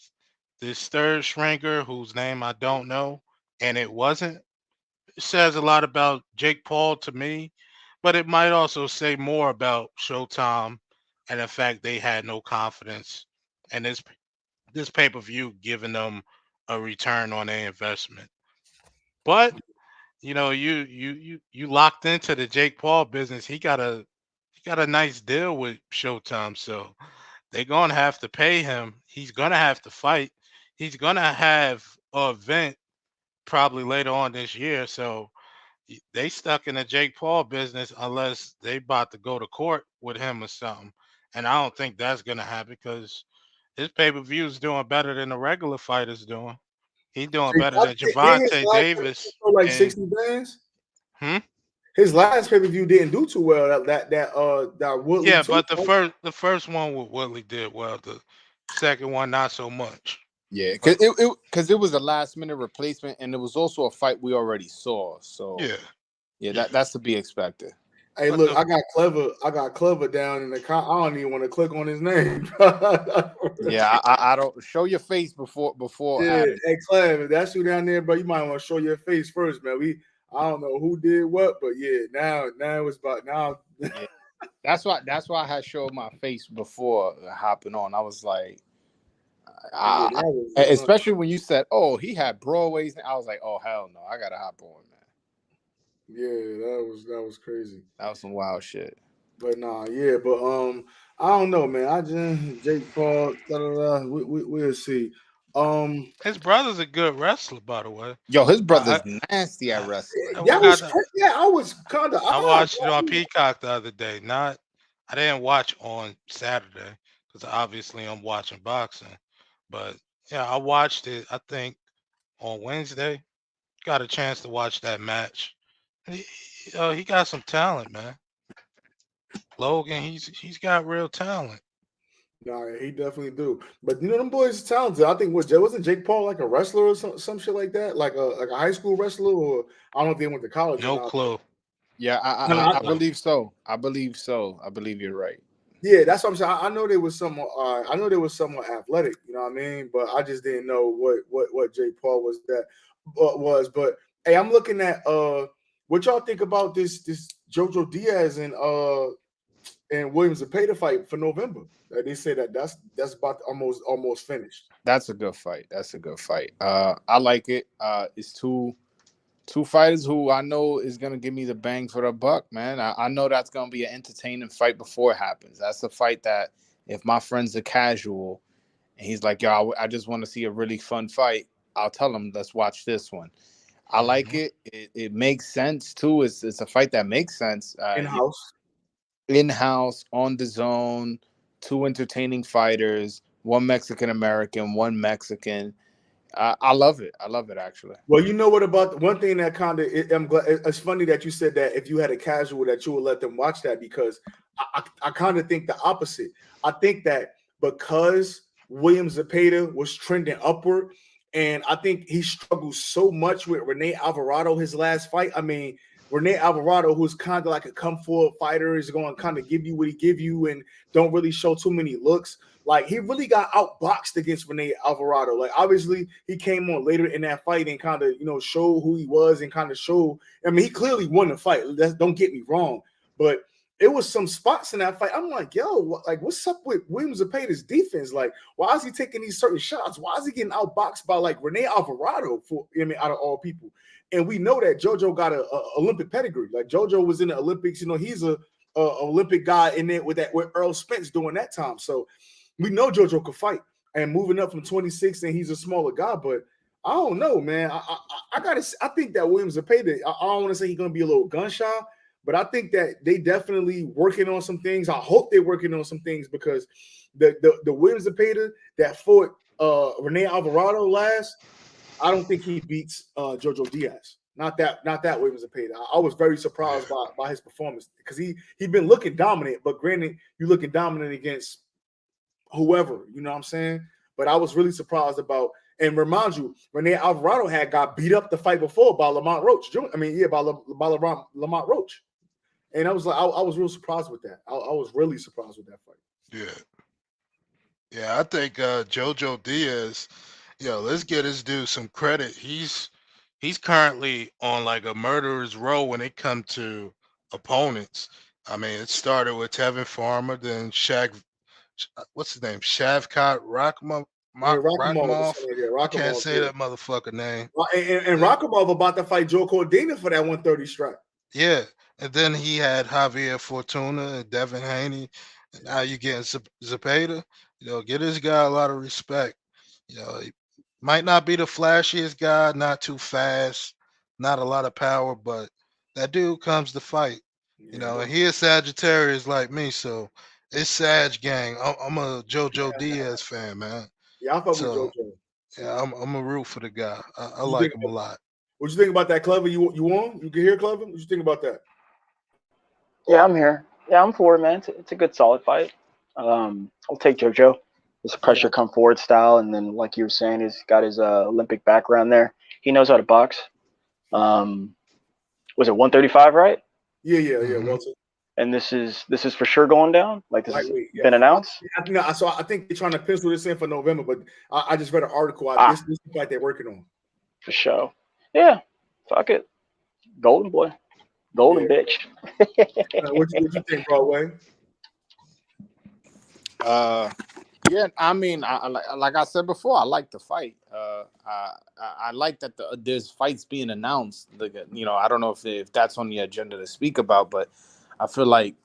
this third stringer whose name I don't know, and it wasn't, it says a lot about Jake Paul to me, but it might also say more about Showtime and the fact they had no confidence in this pay-per-view giving them a return on their investment. But you know, you locked into the Jake Paul business. He got a nice deal with Showtime, so they're gonna have to pay him. He's gonna have to fight. He's gonna have an event probably later on this year. So they stuck in the Jake Paul business unless they about to go to court with him or something. And I don't think that's gonna happen because his pay-per-view is doing better than the regular fighters doing. He's doing better than Gervonta Davis. Like 60 bands. Hmm? His last pay-per-view didn't do too well. That Woodley. Yeah, but the first one with Woodley did well. Second one, not so much. Yeah, because it was a last minute replacement, and it was also a fight we already saw. So yeah. that's to be expected. Hey, But look, I got clever down in the I don't even want to click on his name. Yeah, I don't show your face before Yeah, adding. hey Clever, that's you down there, bro. You might want to show your face first, man. I don't know who did what, but yeah, now it's about now. Yeah. That's why I had showed my face before hopping on. I was like, Yeah, that was, especially when you said, "Oh, he had Broadway's," I was like, "Oh hell no, I gotta hop on, man." Yeah, that was crazy. That was some wild shit. But nah, yeah, but I don't know, man. I just Jake Paul, we'll see. his brother's a good wrestler, by the way. Yo, his brother's I, nasty at wrestling. That was I was kind of. I watched it on Peacock the other day. I didn't watch on Saturday because obviously I'm watching boxing. But yeah, I watched it. I think on Wednesday. Got a chance to watch that match. He got some talent, man. Logan, he's got real talent. Nah, he definitely do. But them boys are talented. I think wasn't Jake Paul like a wrestler or some shit like that, like a high school wrestler, or I don't know if they went to college. No or not. clue. Yeah, I believe so. I believe you're right. Yeah, that's what I'm saying. I know there was somewhat. I know there was somewhat athletic. You know what I mean? But I just didn't know what Jake Paul was. But hey, I'm looking at what y'all think about this JoJo Diaz and Williams Zepeda fight for November. They say that's about almost finished. That's a good fight. I like it. It's two fighters who I know is gonna give me the bang for the buck, man. I know that's gonna be an entertaining fight before it happens. That's a fight that if my friend's a casual and he's like, yo, I just want to see a really fun fight, I'll tell him, let's watch this one. I like it. It makes sense too. It's a fight that makes sense. In-house on the zone, two entertaining fighters, one Mexican American, one Mexican. I love it. I love it, actually. Well, you know what about one thing that kind of I'm glad it's funny that you said that if you had a casual that you would let them watch that, because I kind of think the opposite. I think that because Williams Zepeda was trending upward, and I think he struggled so much with Rene Alvarado his last fight. I mean, Rene Alvarado, who's kind of like a come forward fighter, is going to kind of give you what he give you and don't really show too many looks. Like, he really got outboxed against Rene Alvarado. Like, obviously, he came on later in that fight and kind of, show who he was and kind of show. I mean, he clearly won the fight. Don't get me wrong. But it was some spots in that fight. I'm like, yo, what's up with Williams Zepeda's defense? Like, why is he taking these certain shots? Why is he getting outboxed by, like, Rene Alvarado, out of all people? And we know that JoJo got a Olympic pedigree. Like, JoJo was in the Olympics. He's a Olympic guy in there with Earl Spence during that time. So we know JoJo could fight. And moving up from 26, and he's a smaller guy. But I don't know, man. I think that Williams Zepeda, I don't want to say he's going to be a little gun shy, but I think that they definitely working on some things. I hope they're working on some things, because the Williams Zepeda that fought Rene Alvarado last, I don't think he beats JoJo Diaz. Not that Williams Zepeda. I was very surprised by his performance, because he'd been looking dominant. But granted, you're looking dominant against whoever, you know what I'm saying? But I was really surprised about, and remind you, Rene Alvarado had got beat up the fight before by Lamont Roach. By Lamont Roach. And I was like, I was real surprised with that. I was really surprised with that fight. Yeah, I think JoJo Diaz, let's get his dude some credit. He's currently on like a murderer's row when it comes to opponents. I mean, it started with Tevin Farmer, then what's his name? Shavkat Rakhimov. I can't say that motherfucker name. And Rakhimov about to fight Joe Cordina for that 130 strike. Yeah, and then he had Javier Fortuna and Devin Haney. And now you're getting Zepeda. Get this guy a lot of respect. He might not be the flashiest guy, not too fast, not a lot of power, but that dude comes to fight. And he is Sagittarius like me, so it's Sag gang. I'm a JoJo Diaz fan, man. Yeah, I fuck with JoJo. Yeah, I'm a root for the guy. I like him a lot. What you think about that, Clever? You on? You can hear Clever? What you think about that? Yeah, I'm here. Yeah, I'm for it, man. It's a good, solid fight. I'll take JoJo. His pressure come forward style, and then like you were saying, he's got his Olympic background there. He knows how to box. Was it 135, right? Yeah. Mhm. Walter. And this is for sure going down. Like this has Lightweight, yeah. been announced. So I think they're trying to pencil this in for November, but I just read an article. This is the fight they're working on. For sure. Yeah. Fuck it. Golden boy. Golden bitch. What you think, Broadway? Yeah, I mean, like I said before, I like the fight. I like that there's fights being announced. Like, I don't know if that's on the agenda to speak about, but I feel like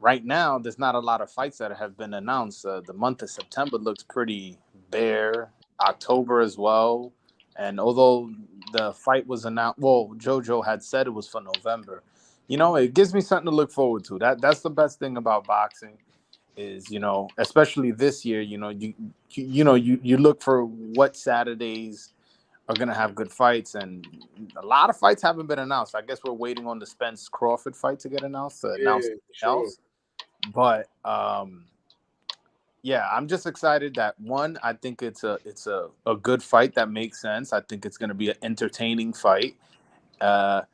right now there's not a lot of fights that have been announced. The month of September looks pretty bare. October as well. And although the fight was announced, well, JoJo had said it was for November. It gives me something to look forward to. That's the best thing about boxing. Is especially this year, you look for what Saturdays are gonna have good fights, and a lot of fights haven't been announced. I guess we're waiting on the Spence Crawford fight to get announced something else. But yeah, I'm just excited that one. I think it's a good fight that makes sense. I think it's gonna be an entertaining fight. And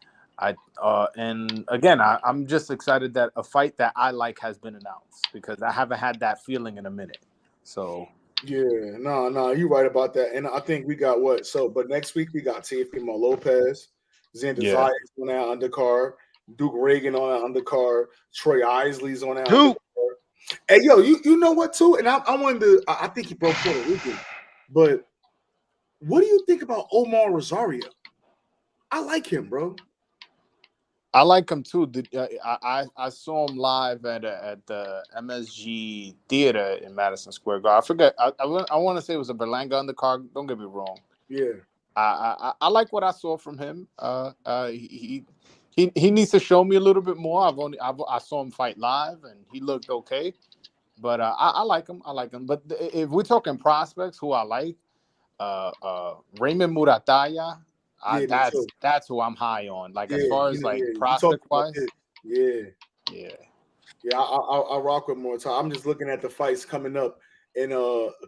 again, I'm just excited that a fight that I like has been announced because I haven't had that feeling in a minute. So yeah, no, you're right about that. And I think we got what? So, but next week we got Teofimo Lopez, Xander Zayas on that undercard, Duke Reagan on that undercard, Troy Isley's on that undercard. Hey, yo, you know what too? And I wanted to. I think he broke Puerto Rican, but what do you think about Omar Rosario? I like him, bro. I like him too. I saw him live at the MSG Theater in Madison Square Garden. I forget. I want to say it was a Berlanga undercard. Don't get me wrong. Yeah. I like what I saw from him. He needs to show me a little bit more. I saw him fight live and he looked okay. But I like him. But if we're talking prospects, who I like, Raymond Murataya. That's who I'm high on. Like as far as prospect wise, I rock with more time. I'm just looking at the fights coming up, and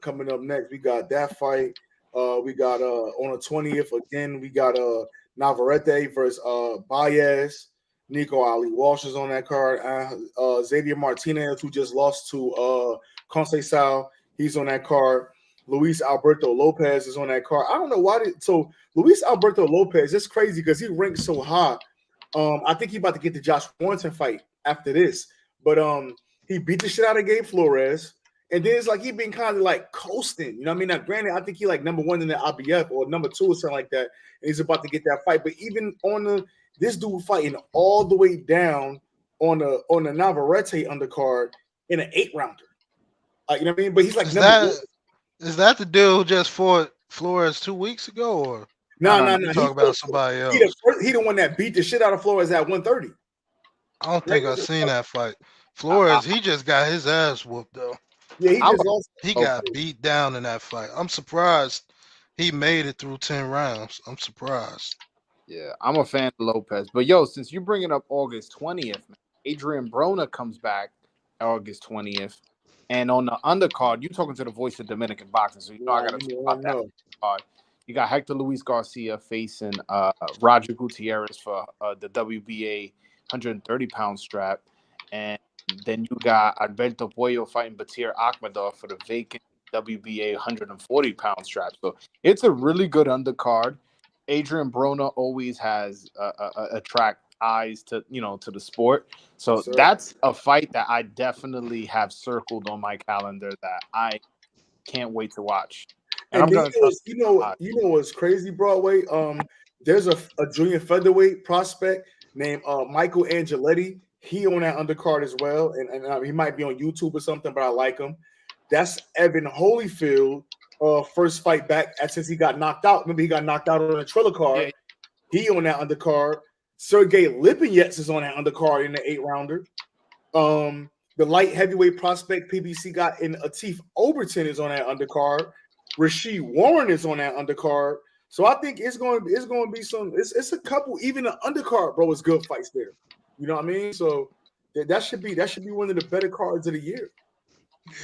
coming up next we got that fight. We got on the 20th again. We got Navarrete versus Baez. Nico Ali Walsh is on that card. Xavier Martinez, who just lost to Conceição, he's on that card. Luis Alberto Lopez is on that card. I don't know why. So Luis Alberto Lopez, it's crazy because he ranks so high. I think he's about to get the Josh Warrington fight after this. But he beat the shit out of Gabe Flores. And then it's like he been kind of like coasting. You know what I mean? Now, granted, I think he like number 1 in the IBF or number 2 or something like that. And he's about to get that fight. But even on this dude fighting all the way down on the Navarrete undercard in an 8-rounder. You know what I mean? But he's like Is that the dude who just fought Flores 2 weeks ago, or no? Talk about somebody else. He the one that beat the shit out of Flores at 130. I don't think I've seen that fight. Flores, he just got his ass whooped though. Yeah, he got beat down in that fight. I'm surprised he made it through 10 rounds. I'm surprised. Yeah, I'm a fan of Lopez. But yo, since you're bringing up August 20th, Adrian Broner comes back August 20th. And on the undercard, you're talking to the voice of Dominican boxing, so I got to talk about that card. You got Hector Luis Garcia facing Roger Gutierrez for the WBA 130-pound strap. And then you got Alberto Puello fighting Batir Akhmadov for the vacant WBA 140-pound strap. So it's a really good undercard. Adrian Broner always has attract eyes to the sport. So that's a fight that I definitely have circled on my calendar that I can't wait to watch. And you know what's crazy, Broadway? There's a junior featherweight prospect named Michael Angeletti. He on that undercard as well, and he might be on YouTube or something, but I like him. That's Evan Holyfield, first fight back since he got knocked out. Remember, he got knocked out on a Triller card. Yeah. He on that undercard. Sergey Lipinets is on that undercard in the 8-rounder. The light heavyweight prospect PBC got in Atif Overton is on that undercard. Rasheed Warren is on that undercard. So I think it's going to be some. It's a couple. Even the undercard, bro, is good fights there. You know what I mean? So that should be one of the better cards of the year.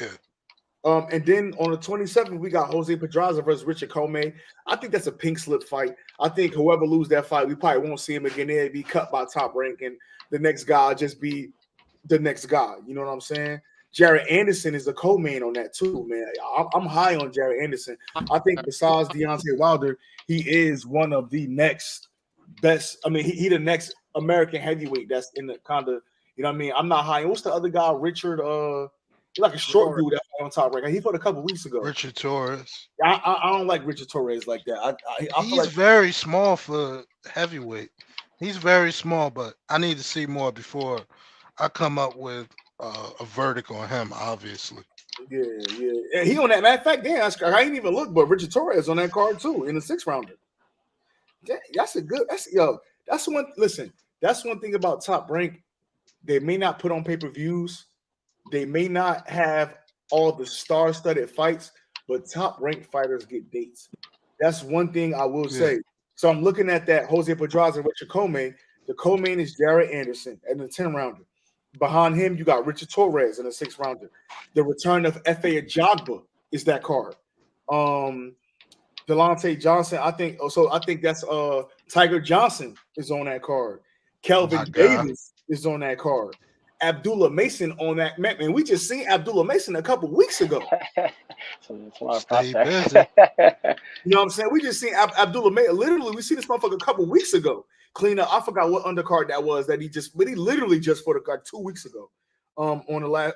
Yeah. And then on the 27th, we got Jose Pedraza versus Richard Comey. I think that's a pink slip fight. I think whoever loses that fight, we probably won't see him again. It'll be cut by Top Rank, and the next guy will just be the next guy. You know what I'm saying? Jared Anderson is the co-main on that too, man. I'm high on Jared Anderson. I think besides Deontay Wilder, he is one of the next best. I mean, he the next American heavyweight that's in the kind of, you know what I mean? I'm not high. What's the other guy? Richard, he's like a short dude that's on Top Rank. He fought a couple weeks ago. Richard Torres. I don't like Richard Torres like that. I feel He's like very small for heavyweight. He's very small, but I need to see more before I come up with a verdict on him. Obviously, yeah. And he on that. Matter of fact, damn, I ain't even look, but Richard Torres on that card too in the 6th rounder. That's a good. That's one. Listen, that's one thing about Top Rank. They may not put on pay-per-views. They may not have all the star-studded fights, but Top Rank fighters get dates. That's one thing I will say. So I'm looking at that Jose Pedraza, Richard Comey. The co-main is Jared Anderson in the 10-rounder. Behind him, you got Richard Torres in the 6th rounder. The return of F.A. Ajagba is that card. Delonte Johnson, I think that's Tiger Johnson is on that card. Kelvin Davis is on that card. Abdullah Mason on that. Man, we just seen Abdullah Mason a couple weeks ago. So it's a lot of stay prospects. busy. You know what I'm saying? We just seen Abdullah Mason. Literally, we seen this motherfucker a couple weeks ago. Clean up. I forgot what undercard that was but he literally just fought like 2 weeks ago. On the last.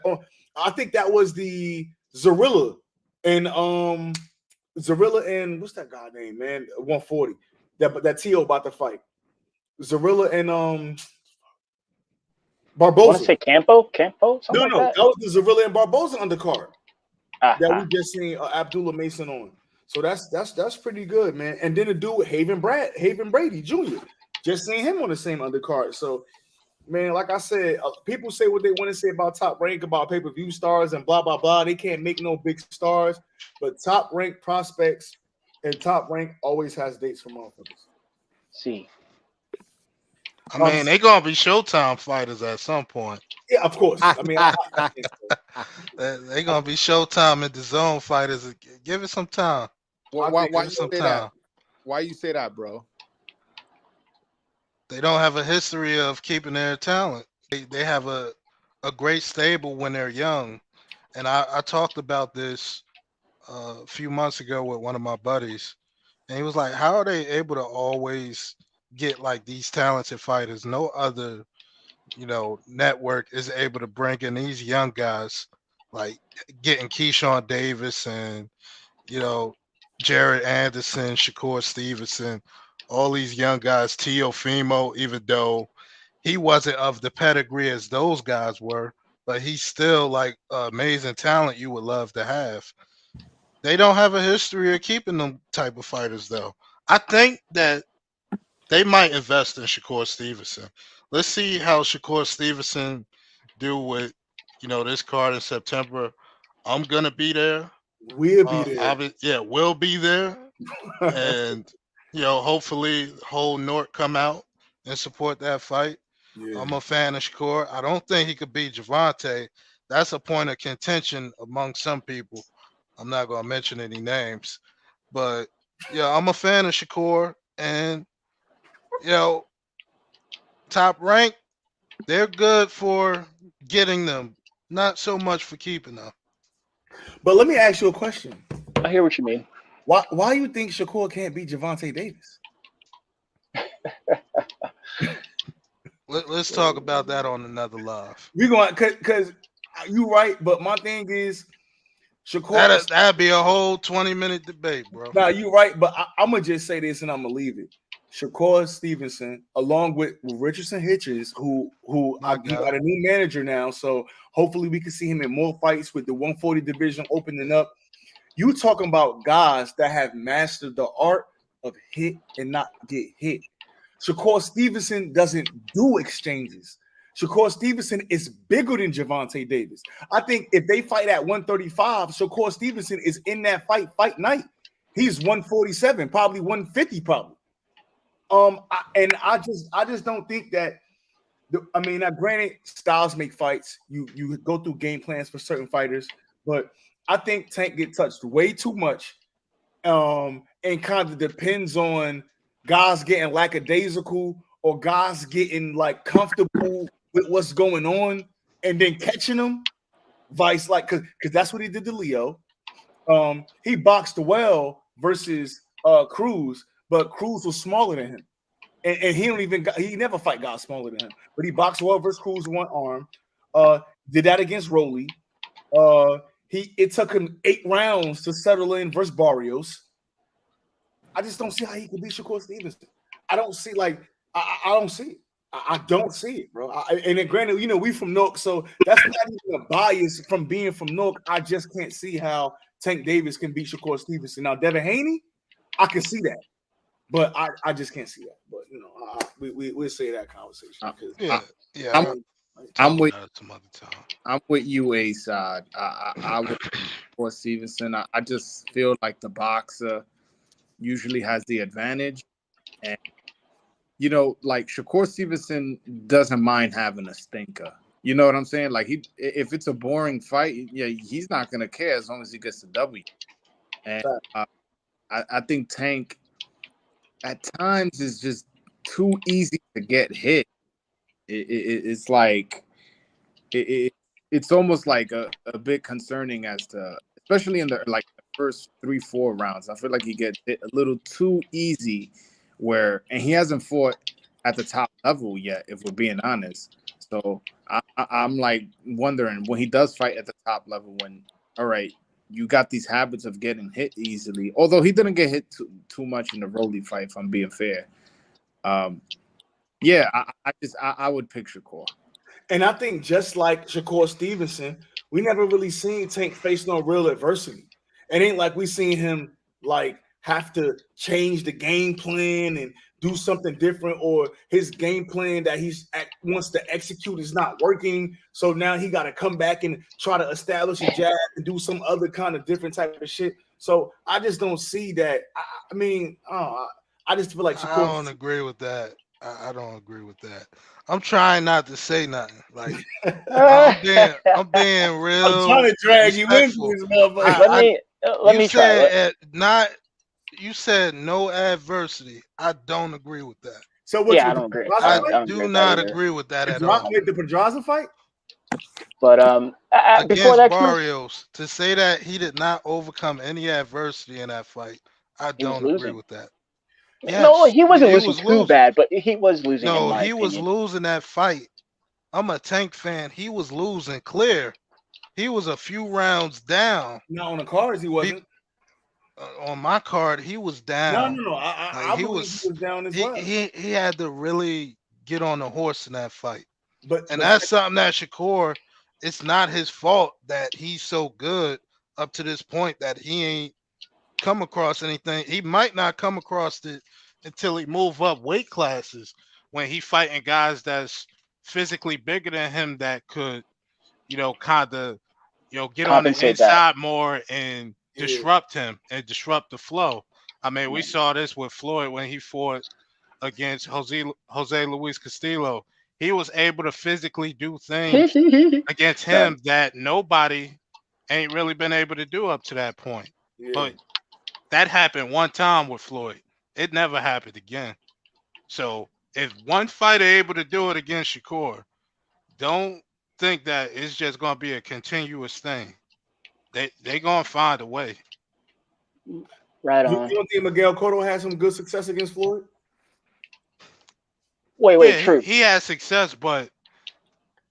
I think that was the Zarilla and what's that guy name, man? 140. That T.O. about to fight. Zarilla and Barboza. I want to say Campo? No, that was the Zarilla and Barboza undercard that Uh-huh. we just seen Abdullah Mason on. So that's pretty good, man. And then the dude with Haven Brady Jr. Just seen him on the same undercard. So, man, like I said, people say what they want to say about Top Rank, about pay-per-view stars and blah, blah, blah. They can't make no big stars. But Top Rank prospects and Top Rank always has dates for motherfuckers. See. I mean, they gonna be Showtime fighters at some point. Yeah, of course. I mean, I think so. They gonna be Showtime and the Zone fighters. Give it some time. Why Give you it some say time. that? Why you say that, bro? They don't have a history of keeping their talent. They have a great stable when they're young. And I talked about this a few months ago with one of my buddies. And he was like, how are they able to always get like these talented fighters? No other, network is able to bring in these young guys, like getting Keyshawn Davis and, Jared Anderson, Shakur Stevenson, all these young guys, Teofimo, even though he wasn't of the pedigree as those guys were, but he's still like amazing talent you would love to have. They don't have a history of keeping them type of fighters, though. I think that they might invest in Shakur Stevenson. Let's see how Shakur Stevenson do with, this card in September. I'm gonna be there. We'll be there. We'll be there. And hopefully whole Nort come out and support that fight. Yeah. I'm a fan of Shakur. I don't think he could beat Javante. That's a point of contention among some people. I'm not gonna mention any names, but I'm a fan of Shakur, and Top Rank, they're good for getting them, not so much for keeping them. But let me ask you a question. I hear what you mean. Why you think Shakur can't beat Javante Davis? Let's talk about that on another live. We're going because you right, but my thing is Shakur. That'd be a whole 20-minute debate, bro. Nah, you right, but I'm gonna just say this and I'm gonna leave it. Shakur Stevenson, along with Richardson Hitchens, who got a new manager now, so hopefully we can see him in more fights with the 140 division opening up. You talking about guys that have mastered the art of hit and not get hit. Shakur Stevenson doesn't do exchanges. Shakur Stevenson is bigger than Javante Davis. I think if they fight at 135, Shakur Stevenson is in that fight night. He's 147, probably 150, probably. I just don't think that. Now, granted, styles make fights. You go through game plans for certain fighters, but I think Tank get touched way too much, and kind of depends on guys getting lackadaisical or guys getting like comfortable with what's going on and then catching them. Vice, like, because that's what he did to Leo. He boxed well versus Cruz, but Cruz was smaller than him, and he never fight guys smaller than him. But he boxed well versus Cruz with one arm. Did that against Rolly. It took him 8 rounds to settle in versus Barrios. I just don't see how he could beat Shakur Stevenson. I don't see I don't see it. I don't see it, bro. And then granted, we from Newark, so that's not even a bias from being from Newark. I just can't see how Tank Davis can beat Shakur Stevenson. Now, Devin Haney, I can see that, but I just can't see that. But we'll say that conversation. I'm with you, Ace. I would for Stevenson. I just feel like the boxer usually has the advantage, and like Shakur Stevenson doesn't mind having a stinker. You know what I'm saying? Like if it's a boring fight, yeah, he's not gonna care as long as he gets the W. And I think Tank at times is just too easy to get hit. It's like it's almost like a bit concerning as to, especially in the first 3-4 rounds. I feel like he gets hit a little too easy. And he hasn't fought at the top level yet, if we're being honest. So I'm like wondering when he does fight at the top level, all right, you got these habits of getting hit easily. Although he didn't get hit too much in the Rolly fight, if I'm being fair. Yeah, I would pick Shakur. And I think just like Shakur Stevenson, we never really seen Tank face no real adversity. It ain't like we seen him have to change the game plan and do something different, or his game plan that wants to execute is not working. So now he got to come back and try to establish a jab and do some other kind of different type of shit. So I just don't see that. I just feel like Shakur. I don't agree with that. I don't agree with that. I'm trying not to say nothing. Like I'm being real. I'm trying to drag respectful. you into this motherfucker. Let me try. You said no adversity. I don't agree with that. So what? Yeah, I don't agree. I do not agree with that at all. The Pedraza fight. But against Barrios, to say that he did not overcome any adversity in that fight, I don't agree with that. Yes, no, he wasn't losing too bad, but he was losing. No, he was losing that fight. I'm a Tank fan. He was losing clear. He was a few rounds down. No, on the cards he wasn't. On my card, he was down. No. I he was down as well. He had to really get on the horse in that fight. But that's something that Shakur, it's not his fault that he's so good up to this point that he ain't come across anything. He might not come across it until he move up weight classes when he fighting guys that's physically bigger than him that could, kind of, get on the inside more and disrupt him and disrupt the flow. I mean, we saw this with Floyd when he fought against Jose Luis Castillo. He was able to physically do things against him that nobody ain't really been able to do up to that point. Yeah. But that happened one time with Floyd. It never happened again. So if one fighter able to do it against Shakur, don't think that it's just going to be a continuous thing. They going to find a way. Right on. You don't think Miguel Cotto had some good success against Floyd? Wait, true. He had success, but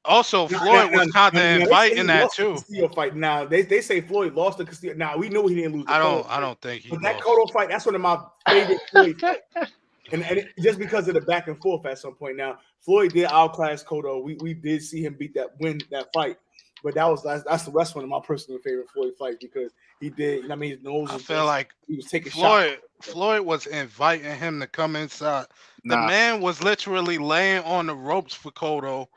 also Floyd was kind of inviting that too. Fight. Now they say Floyd lost the Castillo. Now we know he didn't lose. I don't think he. But that Cotto fight, that's one of my favorite Floyd fights. And just because of the back and forth at some point. Now Floyd did outclass Cotto. We did see him win that fight. But that's one of my personal favorite Floyd fights because he did. His nose. I feel like he was taking shots. Floyd was inviting him to come inside. The man was literally laying on the ropes for Cotto,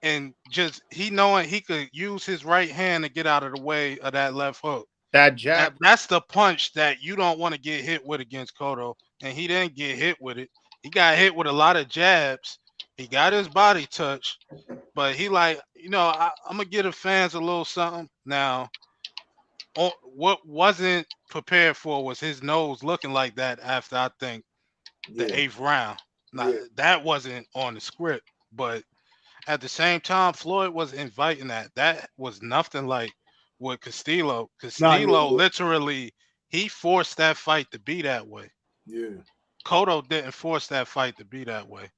and just knowing he could use his right hand to get out of the way of that left hook. That jab. That's the punch that you don't want to get hit with against Cotto, and he didn't get hit with it. He got hit with a lot of jabs. He got his body touched, but he I'm gonna give the fans a little something. Now, what wasn't prepared for was his nose looking like that after I think the Yeah. 8th round. Now Yeah. that wasn't on the script, but at the same time, Floyd was inviting that. That was nothing like what Castillo. Nah, Castillo literally he forced that fight to be that way. yeah. Cotto didn't force that fight to be that way.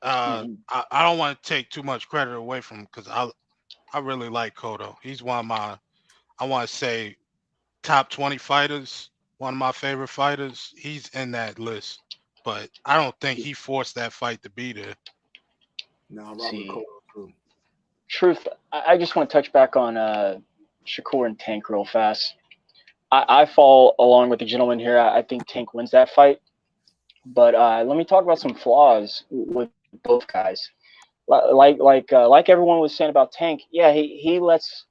Mhm. I don't want to take too much credit away from him because I really like Cotto. He's one of my, I want to say, top 20 fighters. One of my favorite fighters. He's in that list, but I don't think he forced that fight to be there. Nah, Robert See, Cole too. truth. I just want to touch back on Shakur and Tank real fast. I fall along with the gentleman here. I think Tank wins that fight. But let me talk about some flaws with both guys. Like everyone was saying about Tank. Yeah, he lets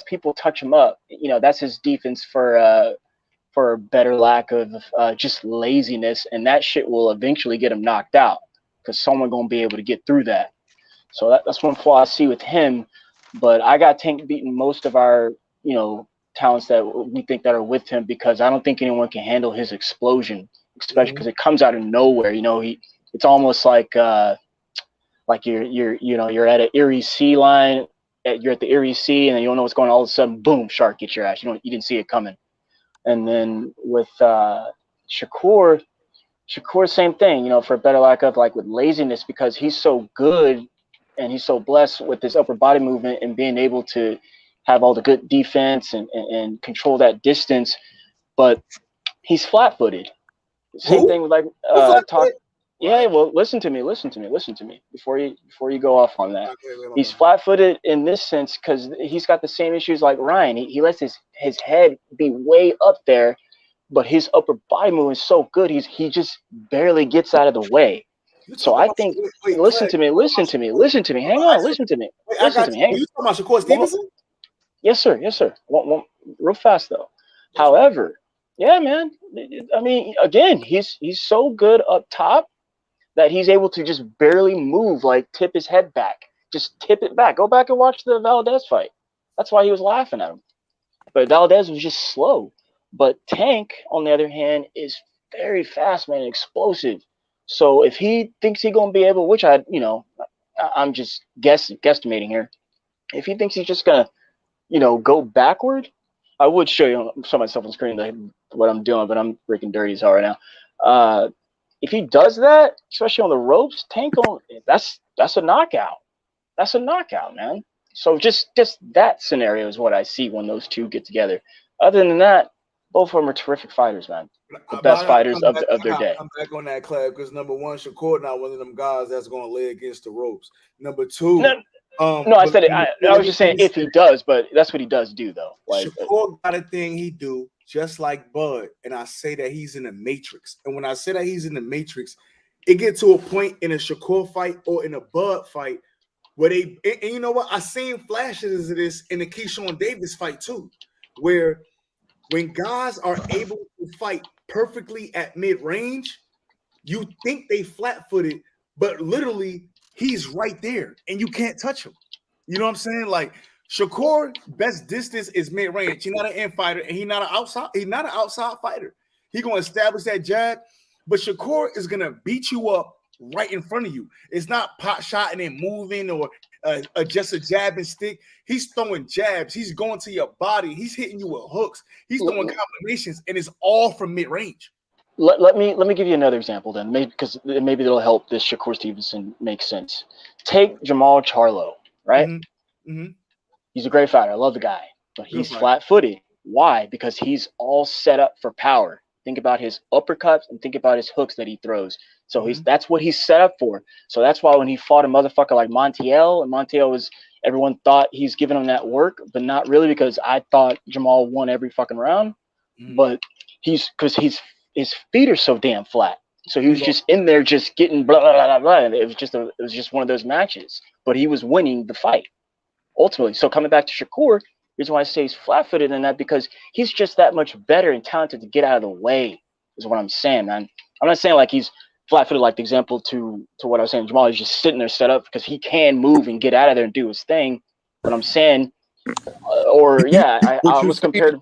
people touch him up. You know, that's his defense for a better lack of just laziness, and that shit will eventually get him knocked out because someone gonna be able to get through that. So that's one flaw I see with him. But I got Tank beating most of our, talents that we think that are with him because I don't think anyone can handle his explosion, especially because it comes out of nowhere. It's almost like you're at an Erie Sea line, you're at the Erie Sea, and then you don't know what's going on. All of a sudden, boom, shark gets your ass. You didn't see it coming. And then with Shakur, same thing. For better lack of with laziness because he's so good and he's so blessed with his upper body movement and being able to have all the good defense and control that distance, but he's flat-footed. Same thing with talk. Yeah, well, listen to me before you go off on that. He's flat-footed in this sense because he's got the same issues like Ryan. He lets his head be way up there, but his upper body movement is so good. He just barely gets out of the way. So I think listen to me. Hang on, listen to me. I got you. You talking about Shakur Stevenson? Yes, sir. One, real fast though. However, yeah, man. I mean, again, he's so good up top that he's able to just barely move, tip his head back. Just tip it back. Go back and watch the Valdez fight. That's why he was laughing at him. But Valdez was just slow. But Tank, on the other hand, is very fast, man, explosive. So if he thinks he's gonna be able, which I'm just guesstimating here. If he thinks he's just gonna, go backward, I would show myself on screen what I'm doing, but I'm freaking dirty as hell right now. If he does that, especially on the ropes, that's a knockout. That's a knockout, man. So just that scenario is what I see when those two get together. Other than that, both of them are terrific fighters, man. The best fighters of their day. I'm back on that, Clay, because number one, Shakur not one of them guys that's going to lay against the ropes. Number two, I said it. I was just saying if he does, but that's what he does do, though. Shakur got a thing he do just like Bud, and I say that he's in the Matrix. And when I say that he's in the Matrix, it gets to a point in a Shakur fight or in a Bud fight where and you know what? I seen flashes of this in the Keyshawn Davis fight too, where when guys are able to fight perfectly at mid-range, you think they flat-footed, but literally he's right there and you can't touch him. You know what I'm saying? Like Shakur, best distance is mid-range. He's not an in fighter and he's not an outside fighter. He's gonna establish that jab, but Shakur is gonna beat you up right in front of you. It's not pot shotting and moving or just a jab and stick. He's throwing jabs. He's going to your body. He's hitting you with hooks. He's throwing combinations, and it's all from mid-range. Let me give you another example then, because maybe it'll help this Shakur Stevenson make sense. Take Jamal Charlo, right? Mm-hmm. He's a great fighter. I love the guy, but he's flat-footed. Why? Because he's all set up for power. Think about his uppercuts and think about his hooks that he throws. So that's what he's set up for. So that's why when he fought a motherfucker like Montiel, and Montiel everyone thought he's giving him that work, but not really, because I thought Jamal won every fucking round. But his feet are so damn flat. So he was just in there just getting blah blah blah blah. And it was just one of those matches. But he was winning the fight ultimately. So coming back to Shakur, reason why I say he's flat-footed in that, because he's just that much better and talented to get out of the way, is what I'm saying, man. I'm not saying like he's flat-footed like the example to what I was saying. Jamal is just sitting there set up because he can move and get out of there and do his thing. But I'm saying Or yeah, I What you almost saying? compared.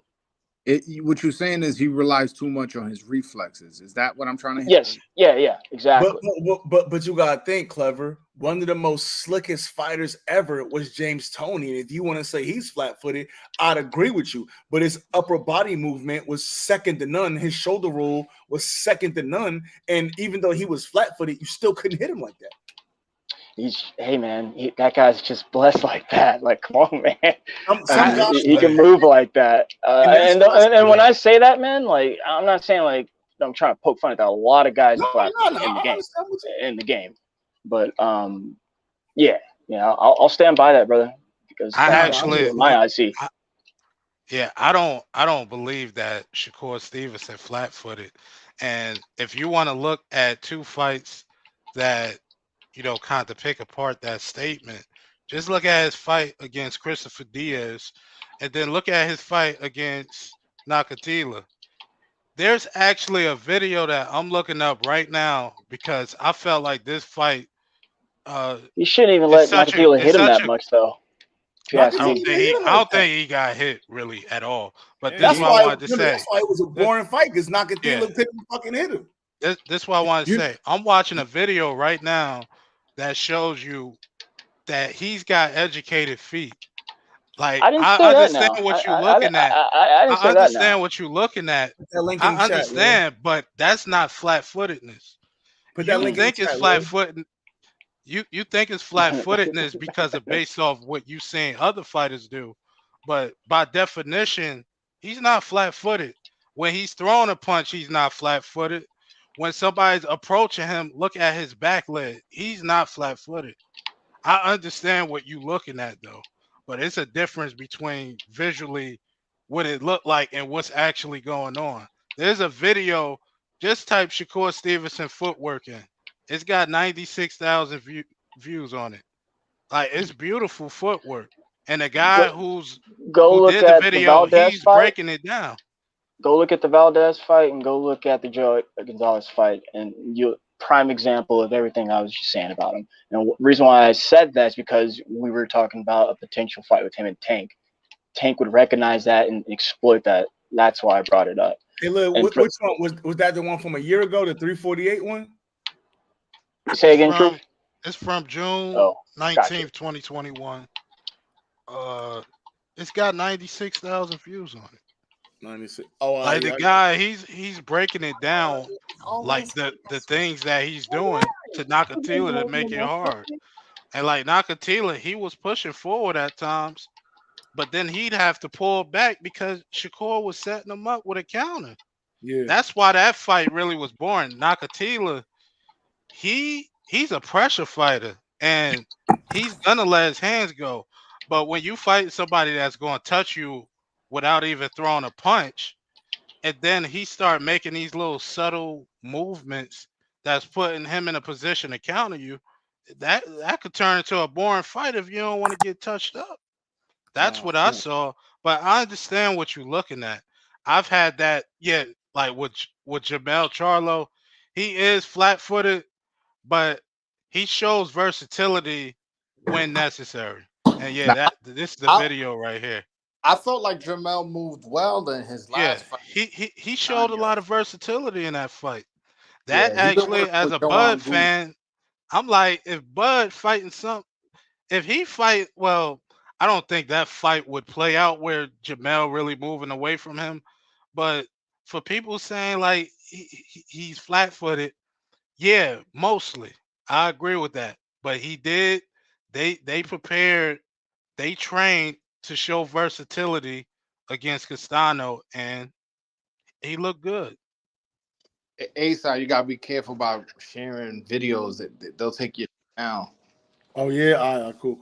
What you're saying is he relies too much on his reflexes. Is that what I'm trying to hit? Yes, yeah, exactly. But you gotta think, Clever. One of the most slickest fighters ever was James Toney. And if you want to say he's flat-footed, I'd agree with you. But his upper body movement was second to none. His shoulder roll was second to none. And even though he was flat-footed, you still couldn't hit him like that. Hey man, that guy's just blessed like that. Like, come on, man. Some guys, He can move like that. And when I say that, man, like, I'm not saying like I'm trying to poke fun at that. A lot of guys are flat in the game. But yeah, I'll stand by that, brother, because my eyes see. I don't believe that Shakur Stevenson flat-footed. And if you want to look at two fights that kind of pick apart that statement, just look at his fight against Christopher Diaz, and then look at his fight against Nakatila. There's actually a video that I'm looking up right now because I felt like this fight. You shouldn't even let Nakatila hit him that much, though. I don't think he got hit really at all. But this is what I wanted to say. That's why it was a boring fight because Nakatila couldn't fucking hit him. This is what I wanted to say. I'm watching a video right now that shows you that he's got educated feet. Like, I understand what you're looking at. I understand what you're looking at. I understand, but that's not flat-footedness. You think it's flat-footed. You think it's flat-footedness because it's based off what you saying other fighters do, but by definition, he's not flat-footed. When he's throwing a punch, he's not flat-footed. When somebody's approaching him, look at his back leg. He's not flat-footed. I understand what you're looking at, though, but it's a difference between visually what it looked like and what's actually going on. There's a video. Just type Shakur Stevenson footwork in. It's got 96,000 views on it. Like, it's beautiful footwork. And the guy who did the video, he's breaking it down. Go look at the Valdez fight and go look at the Joe Gonzalez fight, and prime example of everything I was just saying about him. And the reason why I said that is because we were talking about a potential fight with him and Tank. Tank would recognize that and exploit that. That's why I brought it up. Hey, look, which one was that? The one from a year ago, the 348 one? Say again, Truth? It's from June 19th, 2021. It's got 96,000 views on it. 96. Like the guy, he's breaking it down, like the things that he's doing to Nakatila to make it hard. And like Nakatila, he was pushing forward at times, but then he'd have to pull back because Shakur was setting him up with a counter. Yeah, that's why that fight really was boring. Nakatila, he's a pressure fighter and he's gonna let his hands go. But when you fight somebody that's going to touch you without even throwing a punch, and then he start making these little subtle movements that's putting him in a position to counter you, that could turn into a boring fight if you don't want to get touched up. That's what I saw. But I understand what you're looking at. I've had that, like with Jamel Charlo, he is flat-footed, but he shows versatility when necessary. And this is the video right here. I felt like Jamel moved well in his last fight. He showed a lot of versatility in that fight. That actually, as a Bud fan, I'm like, if Bud fighting if he fight, well, I don't think that fight would play out where Jamel really moving away from him. But for people saying like he's flat-footed, yeah, mostly. I agree with that. But he did, they prepared, they trained to show versatility against Castano, and he looked good. Asa, you gotta be careful about sharing videos that they'll take you down. Oh yeah, all right, cool.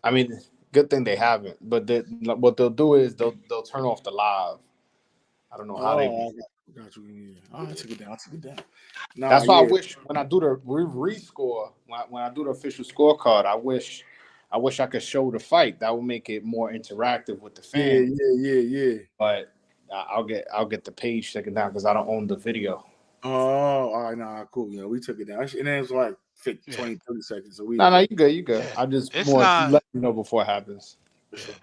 I mean, good thing they haven't. But what they'll do is they'll turn off the live. I don't know how they. Got you. Yeah. I took it down. That's why I wish when I do the rescore, when I do the official scorecard, I wish I could show the fight. That would make it more interactive with the fans. Yeah. But I'll get the page taken down because I don't own the video. Oh, all right, cool. Yeah, we took it down, and it was like 20, 30 seconds. So you good. You good. I just let you know before it happens. For Yeah. sure.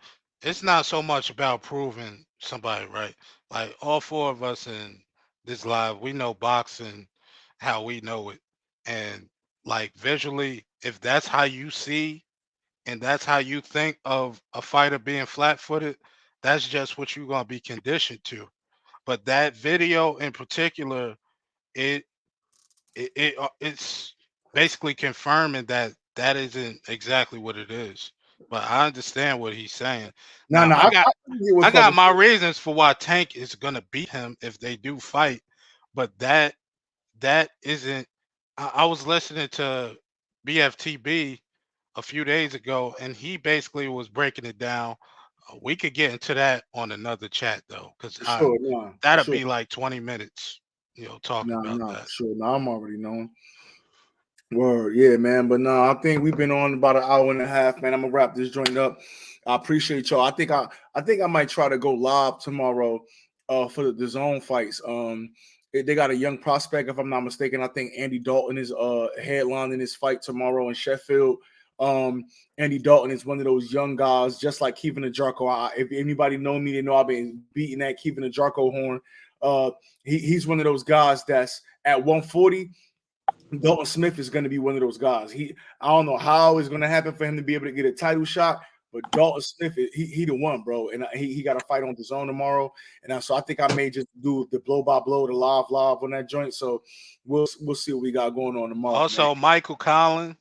It's not so much about proving somebody right. Like all four of us in this live, we know boxing how we know it. And like visually, if that's how you see and that's how you think of a fighter being flat footed, that's just what you're gonna be conditioned to. But that video in particular, it it's basically confirming that that isn't exactly what it is. But I understand what he's saying. No, Now no, I can get what got Cubby my said. reasons for why Tank is gonna beat him if they do fight, but that isn't. I was listening to BFTB a few days ago, and he basically was breaking it down. We could get into that on another chat though, because For I sure, no, for that'll sure. be like 20 minutes, talking No, about no, for that. sure. No, I'm already knowing. Word, yeah, man. But no, I think we've been on about an hour and a half, man. I'm gonna wrap this joint up. I appreciate y'all. I think I might try to go live tomorrow for the zone fights. They got a young prospect, if I'm not mistaken. I think Andy Dalton is headlining this fight tomorrow in Sheffield. Um, Andy Dalton is one of those young guys, just like Kevin Jarko. If anybody know me, they know I've been beating that Kevin Jarko horn. Uh, he's one of those guys that's at 140. Dalton Smith is going to be one of those guys. I don't know how it's going to happen for him to be able to get a title shot, but Dalton Smith, he the one, bro. And he got a fight on the zone tomorrow. And so I think I may just do the blow by blow, the live on that joint. So we'll see what we got going on tomorrow, man. Also, Michael Collin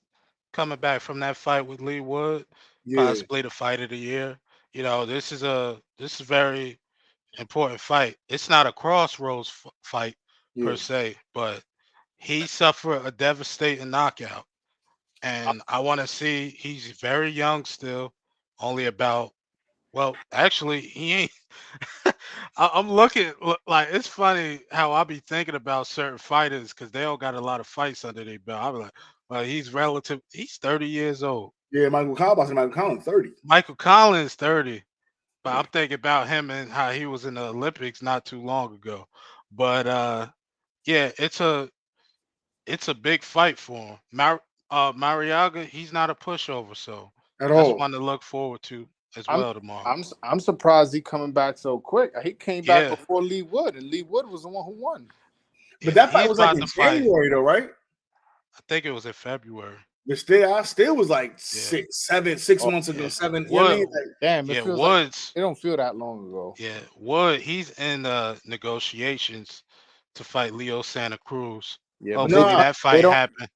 coming back from that fight with Lee Wood, Yeah, possibly the fight of the year. This is very important fight. It's not a crossroads fight per yeah. se, but he suffered a devastating knockout, and I want to see. He's very young still, only about. Well, actually, he ain't. I'm looking like it's funny how I be thinking about certain fighters because they all got a lot of fights under their belt. I be like, well, he's relative. He's 30 years old. Yeah, Michael Collins, 30. Michael Collins 30, but Yeah. I'm thinking about him and how he was in the Olympics not too long ago. But yeah, it's a big fight for him. Mariaga, he's not a pushover, so At that's all. one to look forward to as I'm well tomorrow. I'm surprised he coming back so quick. He came back Yeah, before Lee Wood, and Lee Wood was the one who won. But yeah, that fight he's was like about in to fight. January, though, right? I think it was in February. But still, I still was like Yeah, 6 months ago, yeah. 7. You know what I Wood, mean? Like, Damn, it yeah, feels like Woods, it don't feel that long ago. yeah, Wood. He's in negotiations to fight Leo Santa Cruz. Yeah, but Hopefully no, that fight happen.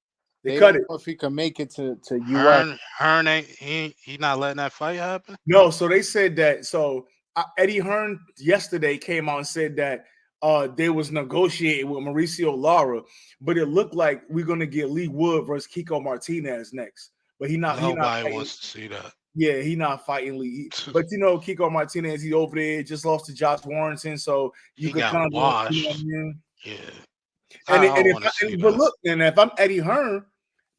they they cut don't it. know if he can make it to US. Hearn ain't he not letting that fight happen. No, so they said that. So Eddie Hearn yesterday came out and said that they was negotiating with Mauricio Lara, but it looked like we're gonna get Lee Wood versus Kiko Martinez next. But he not Nobody fighting. wants to see that. Yeah, he not fighting Lee. But Kiko Martinez, he over there just lost to Josh Warrington, so you He could got kind of, you know what I washed. mean? Yeah, And, I and don't if want to see but that. look, and if I'm Eddie Hearn,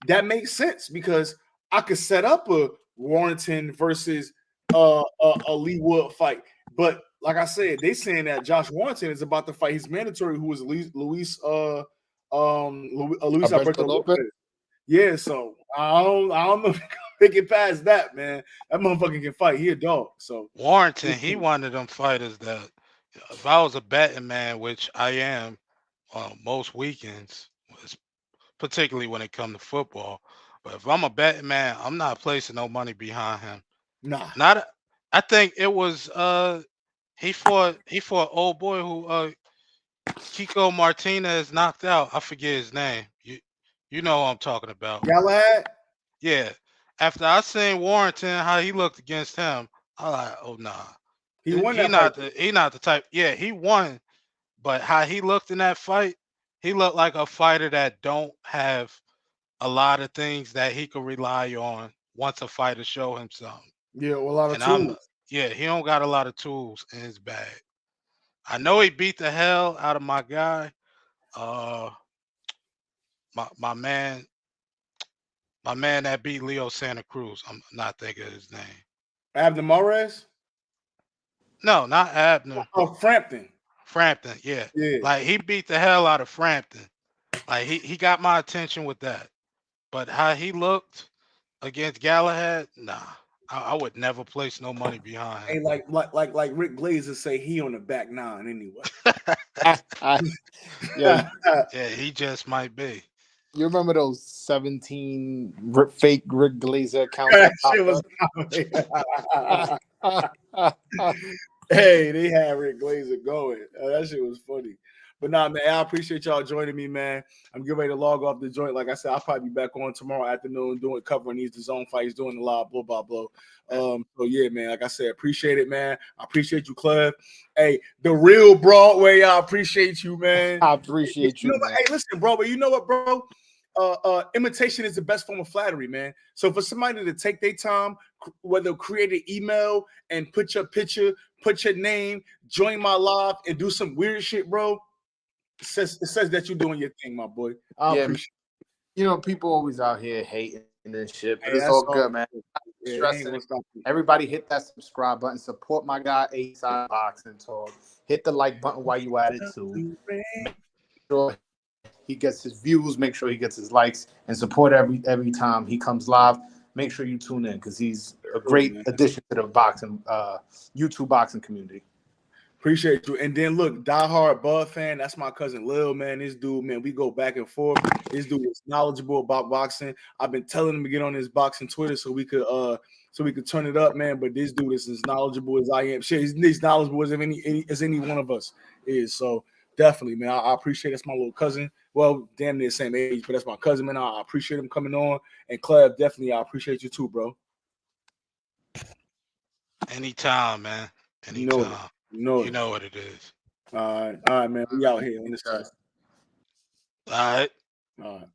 that makes sense because I could set up a Warrington versus a Lee Wood fight. But like I said, they saying that Josh Warrington is about to fight his mandatory, who is Luis Luis Alberto Alberto Lopez. Lopez. Yeah, so I don't know if he can make it past that, man. That motherfucker can fight. He a dog. So Warrington, he one of them fighters that if I was a betting man, which I am most weekends, particularly when it comes to football. But if I'm a betting man, I'm not placing no money behind him. nah. Not, I think it was he fought old boy who Kiko Martinez knocked out. I forget his name. You know what I'm talking about. Galahad, Yeah. After I seen Warrington how he looked against him, I like, oh nah. he won He that fight. not the type. Yeah, he won, but how he looked in that fight, he looked like a fighter that don't have a lot of things that he could rely on once a fighter show him something. Yeah, well, a lot of And I'm tools. yeah, he don't got a lot of tools in his bag. I know he beat the hell out of my guy, uh my man, that beat Leo Santa Cruz. I'm not thinking of his name. Abner Mares. No, not Abner. Oh, Frampton. Frampton, yeah. Yeah. Like he beat the hell out of Frampton. Like he got my attention with that. But how he looked against Galahad, nah. I would never place no money behind Hey, him. like Rick Glazer say he on the back nine anyway. Yo, Yeah, he just might be. you remember those 17 fake Rick Glazer accounts That that shit was hey, they had Rick Glazer going. That shit was funny. But nah, man, I appreciate y'all joining me, man. I'm getting ready to log off the joint. Like I said, I'll probably be back on tomorrow afternoon covering these zone fights, doing the live, blah, blah, blah. So yeah, man, like I said, appreciate it, man. I appreciate you, Clev. Hey, the real Broadway, I appreciate you, man. I appreciate you, know what? man. Hey, listen, bro, but you know what, bro? Imitation is the best form of flattery, man. So for somebody to take their time, whether create an email and put your picture, put your name, join my live, and do some weird shit, bro, it says that you're doing your thing, my boy. I appreciate it. You know, people always out here hating and shit, but Hey, it's that's all all good, man. Yeah, Stressing. ain't gonna stop you. Everybody hit that subscribe button. Support my guy A-Side Boxing Talk. Hit the like button while you at it too. Make sure he gets his views. Make sure he gets his likes and support every time he comes live. Make sure you tune in because he's a great addition to the boxing YouTube boxing community. Appreciate you. And then look, diehard Bud fan, that's my cousin Lil, man. This dude, man, we go back and forth. This dude is knowledgeable about boxing. I've been telling him to get on his boxing Twitter so we could turn it up, man. But this dude is as knowledgeable as I am. Shit, he's knowledgeable as any one of us is. So definitely, man. I appreciate it. That's my little cousin. Well, damn near the same age, but that's my cousin, man. I appreciate him coming on. And Cleb, definitely, I appreciate you too, bro. Anytime, man. Anytime. You know what it is. All right, man. We out here on this side. All right. All right.